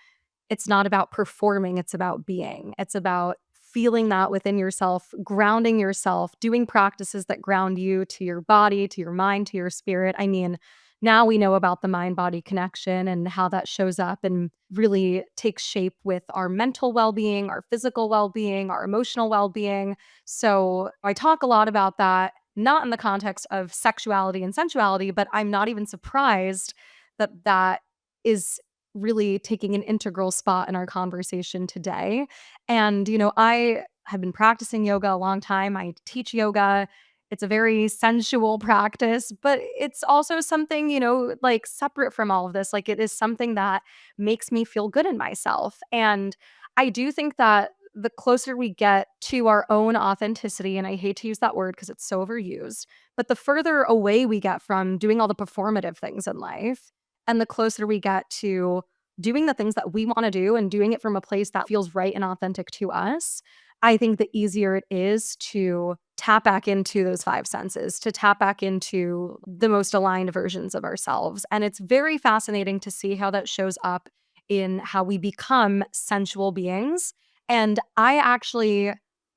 Speaker 1: it's not about performing, it's about being. It's about feeling that within yourself, grounding yourself, doing practices that ground you to your body, to your mind, to your spirit. I mean, now we know about the mind body connection and how that shows up and really takes shape with our mental well being, our physical well being, our emotional well being. So I talk a lot about that, not in the context of sexuality and sensuality, but I'm not even surprised that that is really taking an integral spot in our conversation today. And, I have been practicing yoga a long time. I teach yoga. It's a very sensual practice, but it's also something, like separate from all of this. Like it is something that makes me feel good in myself. And I do think that the closer we get to our own authenticity, and I hate to use that word because it's so overused, but the further away we get from doing all the performative things in life, and the closer we get to doing the things that we want to do and doing it from a place that feels right and authentic to us, I think the easier it is to tap back into those five senses, to tap back into the most aligned versions of ourselves. And it's very fascinating to see how that shows up in how we become sensual beings. And I actually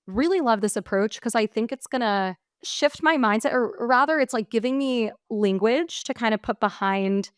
Speaker 1: really love this approach because I think it's going to shift my mindset, or rather, it's like giving me language to kind of put behind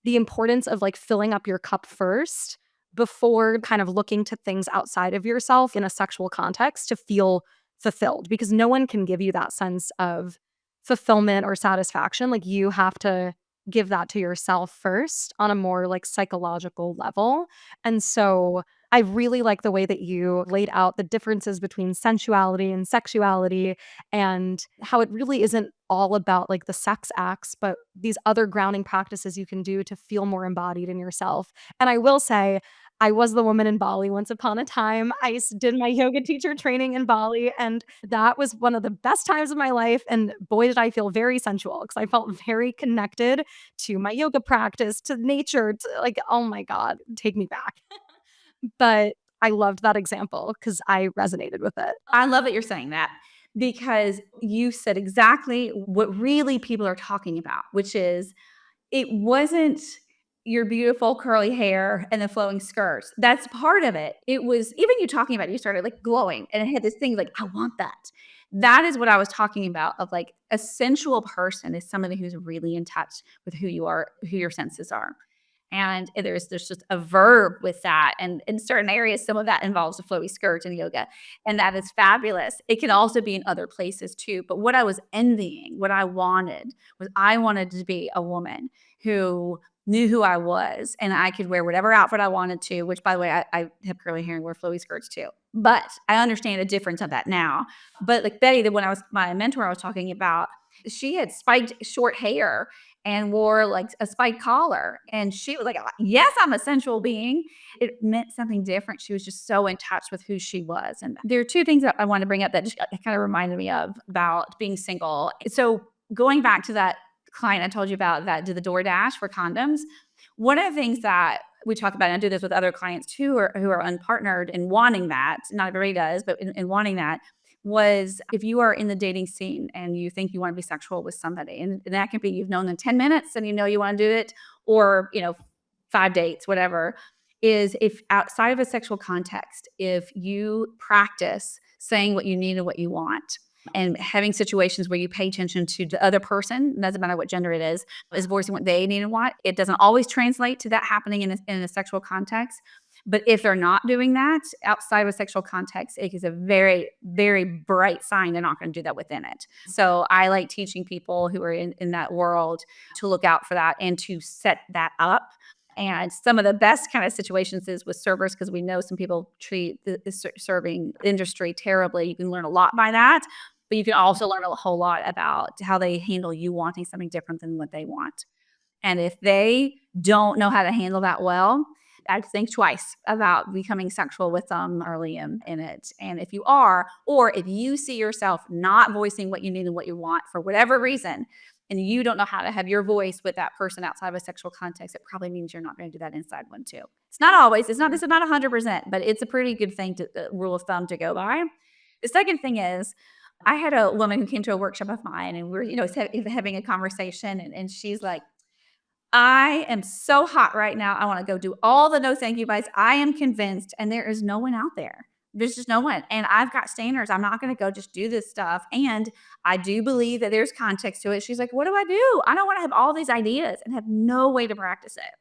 Speaker 1: the importance of like filling up your cup first before kind of looking to things outside of yourself in a sexual context to feel fulfilled, because no one can give you that sense of fulfillment or satisfaction. Like you have to give that to yourself first on a more like psychological level. And so I really like the way that you laid out the differences between sensuality and sexuality, and how it really isn't all about like the sex acts, but these other grounding practices you can do to feel more embodied in yourself. And I will say, I was the woman in Bali once upon a time. Did my yoga teacher training in Bali, and that was one of the best times of my life. And boy, did I feel very sensual because I felt very connected to my yoga practice, to nature, to like, oh my God, take me back. But I loved that example because I resonated with it.
Speaker 2: I love that you're saying that because you said exactly what really people are talking about, which is it wasn't your beautiful curly hair and the flowing skirts. That's part of it. It was even you talking about it, you started like glowing and it had this thing like, I want that. That is what I was talking about of like a sensual person is somebody who's really in touch with who you are, who your senses are. And there's just a verb with that. And in certain areas, some of that involves a flowy skirt in yoga. And that is fabulous. It can also be in other places too. But what I was envying, what I wanted was I wanted to be a woman who knew who I was and I could wear whatever outfit I wanted to, which by the way, I have curly hair and wear flowy skirts too. But I understand the difference of that now. But like Betty, the when I was my mentor I was talking about, she had spiked short hair and wore like a spiked collar. And she was like, yes, I'm a sensual being. It meant something different. She was just so in touch with who she was. And there are two things that I want to bring up that just kind of reminded me of about being single. So going back to that client I told you about that did the DoorDash for condoms, one of the things that we talk about, and I do this with other clients too, who are unpartnered and wanting that, not everybody does, but in wanting that, was if you are in the dating scene and you think you want to be sexual with somebody, and that can be you've known them 10 minutes and you know you want to do it, or, 5 dates, whatever, is if outside of a sexual context, if you practice saying what you need and what you want, and having situations where you pay attention to the other person, doesn't matter what gender it is voicing what they need and want. It doesn't always translate to that happening in a sexual context. But if they're not doing that outside of a sexual context, it is a very, very bright sign they're not going to do that within it. So I like teaching people who are in that world to look out for that and to set that up. And some of the best kind of situations is with servers because we know some people treat the serving industry terribly. You can learn a lot by that, but you can also learn a whole lot about how they handle you wanting something different than what they want. And if they don't know how to handle that well, I'd think twice about becoming sexual with them early in it. And if you are, or if you see yourself not voicing what you need and what you want for whatever reason, and you don't know how to have your voice with that person outside of a sexual context, it probably means you're not going to do that inside one too. It's not always, this is not 100%, but it's a pretty good thing rule of thumb to go by. The second thing is, I had a woman who came to a workshop of mine and we're, having a conversation and she's like, I am so hot right now. I want to go do all the no thank you bites. I am convinced, and there is no one out there. There's just no one. And I've got standards. I'm not going to go just do this stuff. And I do believe that there's context to it. She's like, what do I do? I don't want to have all these ideas and have no way to practice it.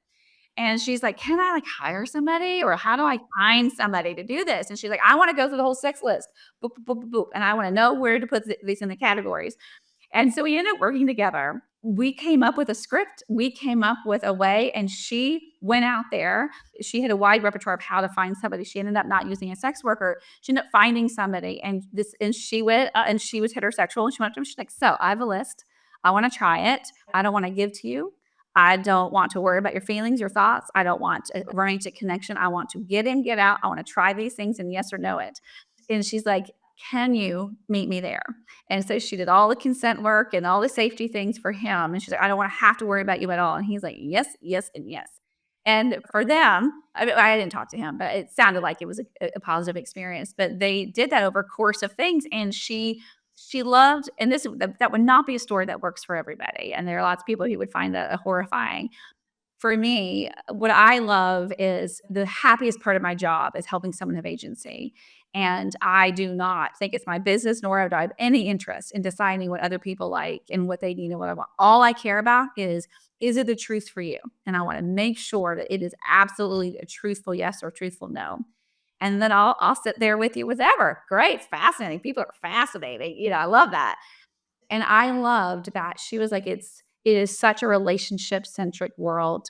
Speaker 2: And she's like, can I like hire somebody or how do I find somebody to do this? And she's like, I want to go through the whole sex list. Boop, boop, boop, boop, boop. And I want to know where to put these in the categories. And so we ended up working together. We came up with a script. We came up with a way, and she went out there. She had a wide repertoire of how to find somebody. She ended up not using a sex worker. She ended up finding somebody, and she went, and she was heterosexual. And she went up to him. She's like, "So I have a list. I want to try it. I don't want to give to you. I don't want to worry about your feelings, your thoughts. I don't want a romantic connection. I want to get in, get out. I want to try these things, and yes or no it." And she's like, can you meet me there? And so she did all the consent work and all the safety things for him. And she's like, I don't want to have to worry about you at all. And he's like, yes, yes, and yes. And for them, I didn't talk to him, but it sounded like it was a positive experience. But they did that over a course of things, and she loved, and that would not be a story that works for everybody. And there are lots of people who would find that horrifying. For me, what I love is the happiest part of my job is helping someone have agency. And I do not think it's my business, nor do I have any interest in deciding what other people like and what they need and what I want. All I care about is it the truth for you? And I want to make sure that it is absolutely a truthful yes or truthful no. And then I'll sit there with you, whatever. Great, fascinating. People are fascinating. I love that. And I loved that she was like, it is such a relationship centric world.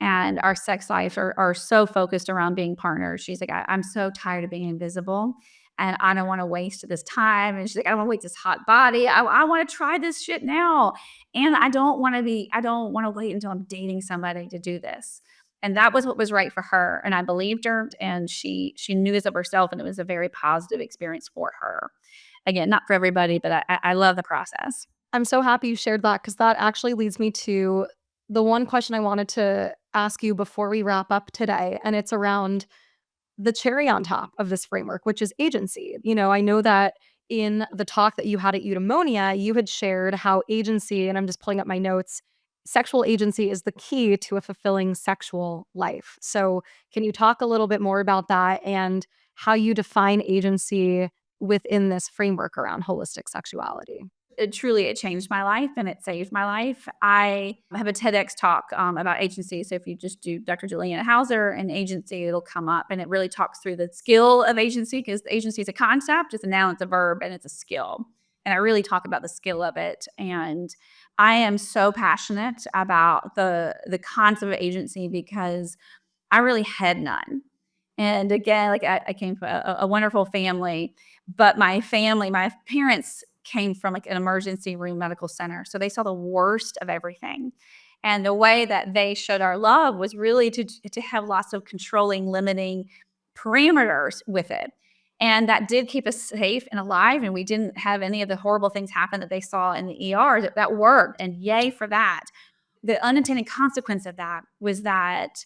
Speaker 2: And our sex lives are so focused around being partners. She's like, I'm so tired of being invisible and I don't want to waste this time. And she's like, I don't want to waste this hot body. I want to try this shit now. And I don't want to wait until I'm dating somebody to do this. And that was what was right for her. And I believed her, and she knew this of herself, and it was a very positive experience for her. Again, not for everybody, but I love the process.
Speaker 1: I'm so happy you shared that because that actually leads me to the one question I wanted to ask you before we wrap up today. And it's around the cherry on top of this framework, which is agency. I know that in the talk that you had at Eudaimonia, you had shared how agency, and I'm just pulling up my notes, sexual agency is the key to a fulfilling sexual life. So, can you talk a little bit more about that and how you define agency within this framework around holistic sexuality?
Speaker 2: It changed my life and it saved my life. I have a TEDx talk about agency. So if you just do Dr. Juliana Hauser and agency, it'll come up, and it really talks through the skill of agency, because agency is a concept, it's a noun, it's a verb, and it's a skill. And I really talk about the skill of it. And I am so passionate about the concept of agency because I really had none. And again, like I came from a wonderful family, but my parents came from like an emergency room medical center. So they saw the worst of everything. And the way that they showed our love was really to have lots of controlling, limiting parameters with it. And that did keep us safe and alive. And we didn't have any of the horrible things happen that they saw in the ER. That worked. And yay for that. The unintended consequence of that was that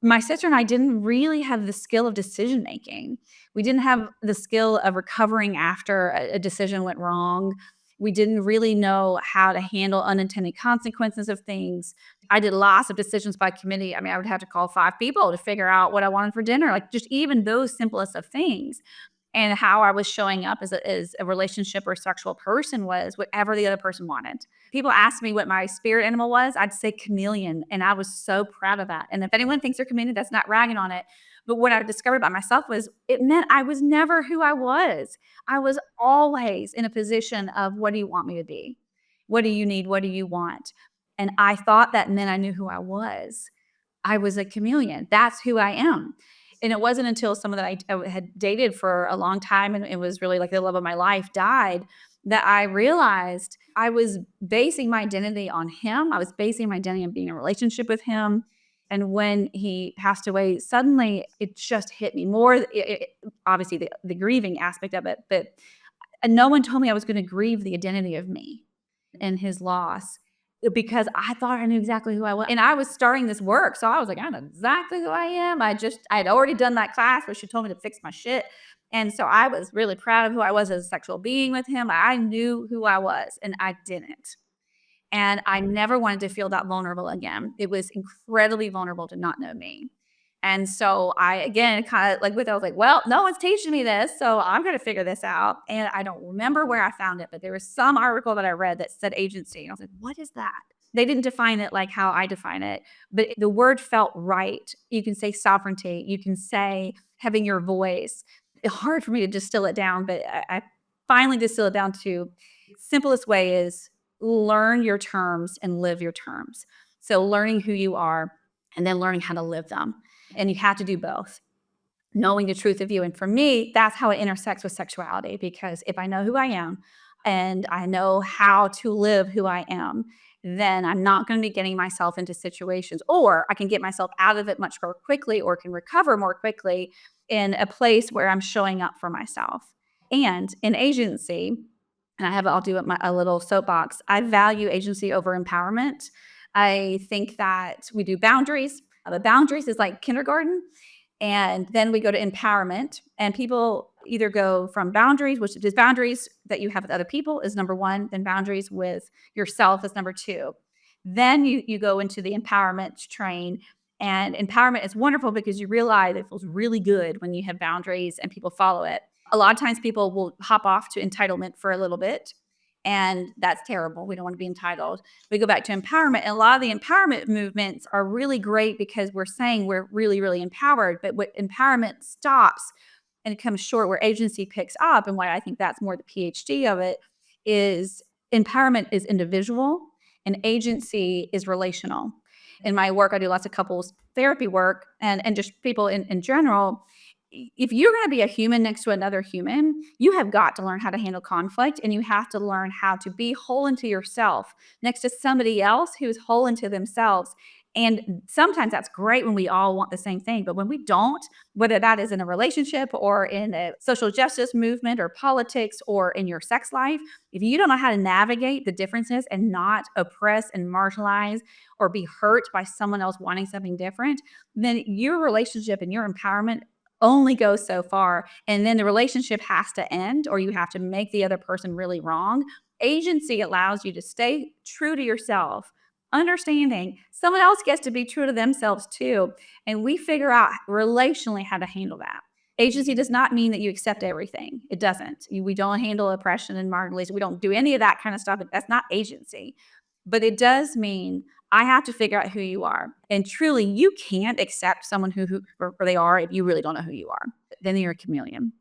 Speaker 2: my sister and I didn't really have the skill of decision making. We didn't have the skill of recovering after a decision went wrong. We didn't really know how to handle unintended consequences of things. I did lots of decisions by committee. I mean, I would have to call 5 people to figure out what I wanted for dinner, like just even those simplest of things. And how I was showing up as a relationship or sexual person was whatever the other person wanted. People asked me what my spirit animal was, I'd say chameleon, and I was so proud of that. And if anyone thinks they're chameleon, that's not ragging on it. But what I discovered about myself was it meant I was never who I was. I was always in a position of, what do you want me to be? What do you need? What do you want? And I thought that meant I knew who I was. I was a chameleon. That's who I am. And it wasn't until someone that I had dated for a long time, and it was really like the love of my life, died, that I realized I was basing my identity on him. I was basing my identity on being in a relationship with him. And when he passed away, suddenly it just hit me more. Obviously, the grieving aspect of it, but no one told me I was going to grieve the identity of me and his loss, because I thought I knew exactly who I was. And I was starting this work. So I was like, I know exactly who I am. I had already done that class where she told me to fix my shit. And so I was really proud of who I was as a sexual being with him. I knew who I was, and I didn't. And I never wanted to feel that vulnerable again. It was incredibly vulnerable to not know me. And so I, again, kind of I was like, well, no one's teaching me this, so I'm going to figure this out. And I don't remember where I found it, but there was some article that I read that said agency. And I was like, what is that? They didn't define it like how I define it, but the word felt right. You can say sovereignty. You can say having your voice. It's hard for me to distill it down, but I finally distill it down to simplest way is learn your terms and live your terms. So learning who you are and then learning how to live them. And you have to do both, knowing the truth of you. And for me, that's how it intersects with sexuality, because if I know who I am and I know how to live who I am, then I'm not going to be getting myself into situations, or I can get myself out of it much more quickly, or can recover more quickly in a place where I'm showing up for myself. And in agency, and I'll do a little soapbox, I value agency over empowerment. I think that we do boundaries. The boundaries is like kindergarten. And then we go to empowerment, and people either go from boundaries, which is boundaries that you have with other people, is number one, then boundaries with yourself is number two. Then you go into the empowerment train. And empowerment is wonderful because you realize it feels really good when you have boundaries and people follow it. A lot of times people will hop off to entitlement for a little bit, and that's terrible. We don't want to be entitled. We go back to empowerment, and a lot of the empowerment movements are really great because we're saying we're really, really empowered. But what empowerment stops and it comes short, where agency picks up, and why I think that's more the PhD of it, is empowerment is individual and agency is relational. In my work, I do lots of couples therapy work, and just people in general. If you're going to be a human next to another human, you have got to learn how to handle conflict, and you have to learn how to be whole into yourself next to somebody else who's whole into themselves. And sometimes that's great when we all want the same thing, but when we don't, whether that is in a relationship or in a social justice movement or politics or in your sex life, if you don't know how to navigate the differences and not oppress and marginalize or be hurt by someone else wanting something different, then your relationship and your empowerment only goes so far. And then the relationship has to end, or you have to make the other person really wrong. Agency allows you to stay true to yourself, understanding someone else gets to be true to themselves too. And we figure out relationally how to handle that. Agency does not mean that you accept everything. It doesn't. We don't handle oppression and marginalization. We don't do any of that kind of stuff. That's not agency. But it does mean I have to figure out who you are. And truly, you can't accept someone who or they are if you really don't know who you are. Then you're a chameleon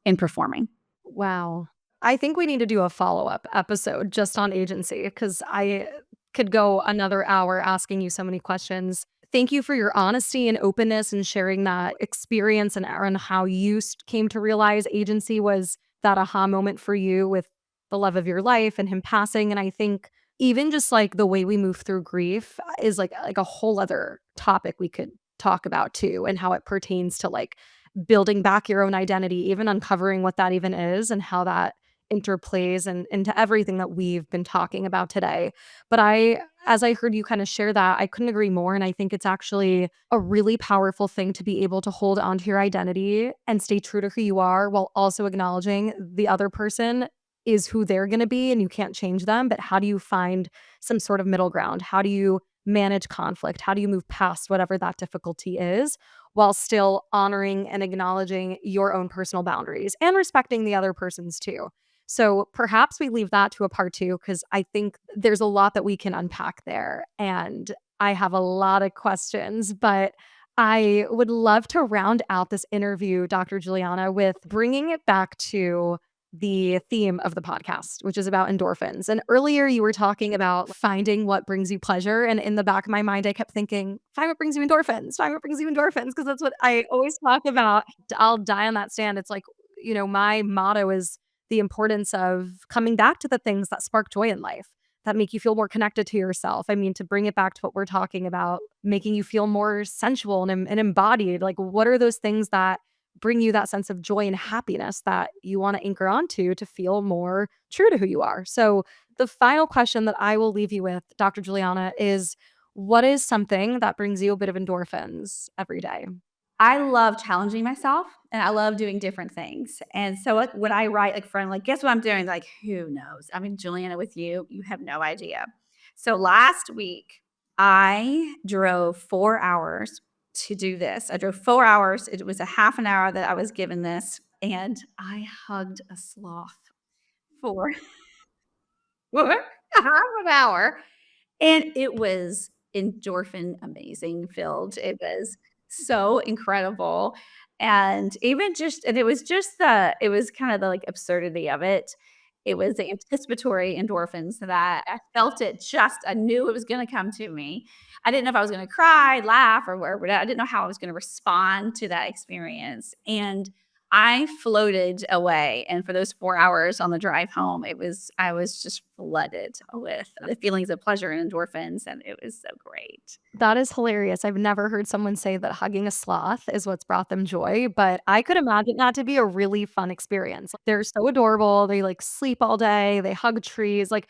Speaker 2: in performing.
Speaker 1: Wow. I think we need to do a follow-up episode just on agency because I could go another hour asking you so many questions. Thank you for your honesty and openness and sharing that experience and how you came to realize agency was that aha moment for you with the love of your life and him passing. And I think even just like the way we move through grief is like a whole other topic we could talk about too, and how it pertains to like building back your own identity, even uncovering what that even is and how that interplays and into everything that we've been talking about today. But as I heard you kind of share that, I couldn't agree more. And I think it's actually a really powerful thing to be able to hold onto your identity and stay true to who you are while also acknowledging the other person is who they're going to be and you can't change them. But how do you find some sort of middle ground? How do you manage conflict? How do you move past whatever that difficulty is, while still honoring and acknowledging your own personal boundaries and respecting the other person's too? So perhaps we leave that to a part two because I think there's a lot that we can unpack there. And I have a lot of questions, but I would love to round out this interview, Dr. Juliana, with bringing it back to the theme of the podcast, which is about endorphins. And earlier you were talking about finding what brings you pleasure. And in the back of my mind, I kept thinking, find what brings you endorphins, find what brings you endorphins, because that's what I always talk about. I'll die on that stand. It's like, my motto is the importance of coming back to the things that spark joy in life, that make you feel more connected to yourself. I mean, to bring it back to what we're talking about, making you feel more sensual and embodied. Like, what are those things that bring you that sense of joy and happiness that you want to anchor onto to feel more true to who you are? So, the final question that I will leave you with, Dr. Juliana, is what is something that brings you a bit of endorphins every day?
Speaker 2: I love challenging myself, and I love doing different things. And so like, when I write like friend, like, guess what I'm doing? Like, who knows? I mean, Juliana, with you have no idea. So last week, I drove 4 hours to do this. I drove 4 hours. It was a half an hour that I was given this, and I hugged a sloth for, for half an hour. And it was endorphin amazing filled. It was so incredible. And even just and it was kind of the, like, absurdity of it. It was the anticipatory endorphins that I felt it just I knew it was gonna come to me. I didn't know if I was gonna cry, laugh, or whatever. I didn't know how I was gonna respond to that experience. And I floated away, and for those 4 hours on the drive home, I was just flooded with the feelings of pleasure and endorphins, and it was so great.
Speaker 1: That is hilarious. I've never heard someone say that hugging a sloth is what's brought them joy, but I could imagine that to be a really fun experience. They're so adorable. They like sleep all day, they hug trees. Like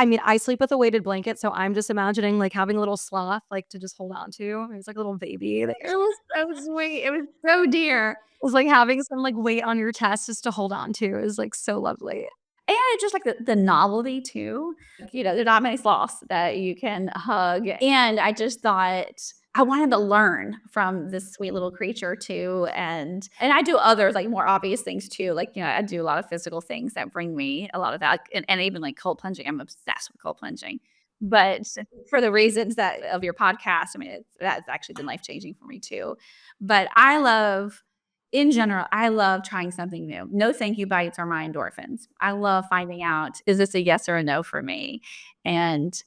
Speaker 1: I mean, I sleep with a weighted blanket, so I'm just imagining, like, having a little sloth, like, to just hold on to. It's like a little baby that
Speaker 2: It was so sweet. It was so dear.
Speaker 1: it's like having some, like, weight on your chest just to hold on to is, like, so lovely.
Speaker 2: And it's just like the novelty too. There's not many sloths that you can hug. And I just thought I wanted to learn from this sweet little creature too. And I do others like more obvious things too. Like, I do a lot of physical things that bring me a lot of that. And even like cold plunging. I'm obsessed with cold plunging. But for the reasons that of your podcast, I mean, that's actually been life changing for me too. But in general, I love trying something new. No thank you bites are my endorphins. I love finding out, is this a yes or a no for me? And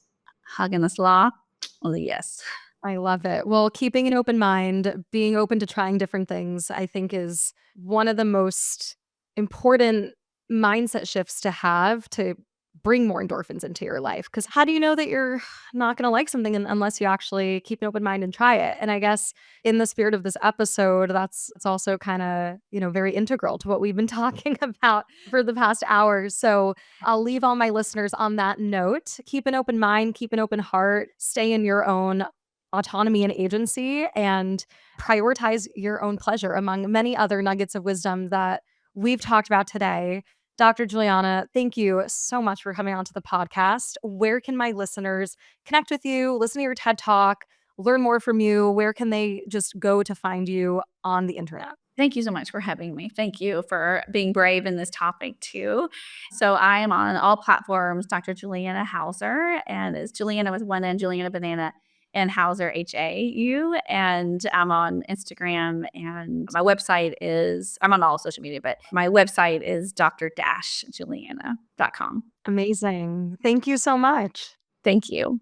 Speaker 2: hugging the sloth, well, a yes.
Speaker 1: I love it. Well, keeping an open mind, being open to trying different things, I think is one of the most important mindset shifts to have to bring more endorphins into your life. Because how do you know that you're not going to like something unless you actually keep an open mind and try it? And I guess in the spirit of this episode, that's it's also kind of, very integral to what we've been talking about for the past hours. So I'll leave all my listeners on that note. Keep an open mind, keep an open heart, stay in your own autonomy and agency, and prioritize your own pleasure among many other nuggets of wisdom that we've talked about today. Dr. Juliana, thank you so much for coming onto the podcast. Where can my listeners connect with you, listen to your TED Talk, learn more from you? Where can they just go to find you on the internet?
Speaker 2: Thank you so much for having me. Thank you for being brave in this topic too. So I am on all platforms, Dr. Juliana Hauser, and it's Juliana with one N, Juliana Banana, and Hauser, Hau. And I'm on Instagram, and my website is, I'm on all social media, but my website is dr-juliana.com.
Speaker 1: Amazing. Thank you so much.
Speaker 2: Thank you.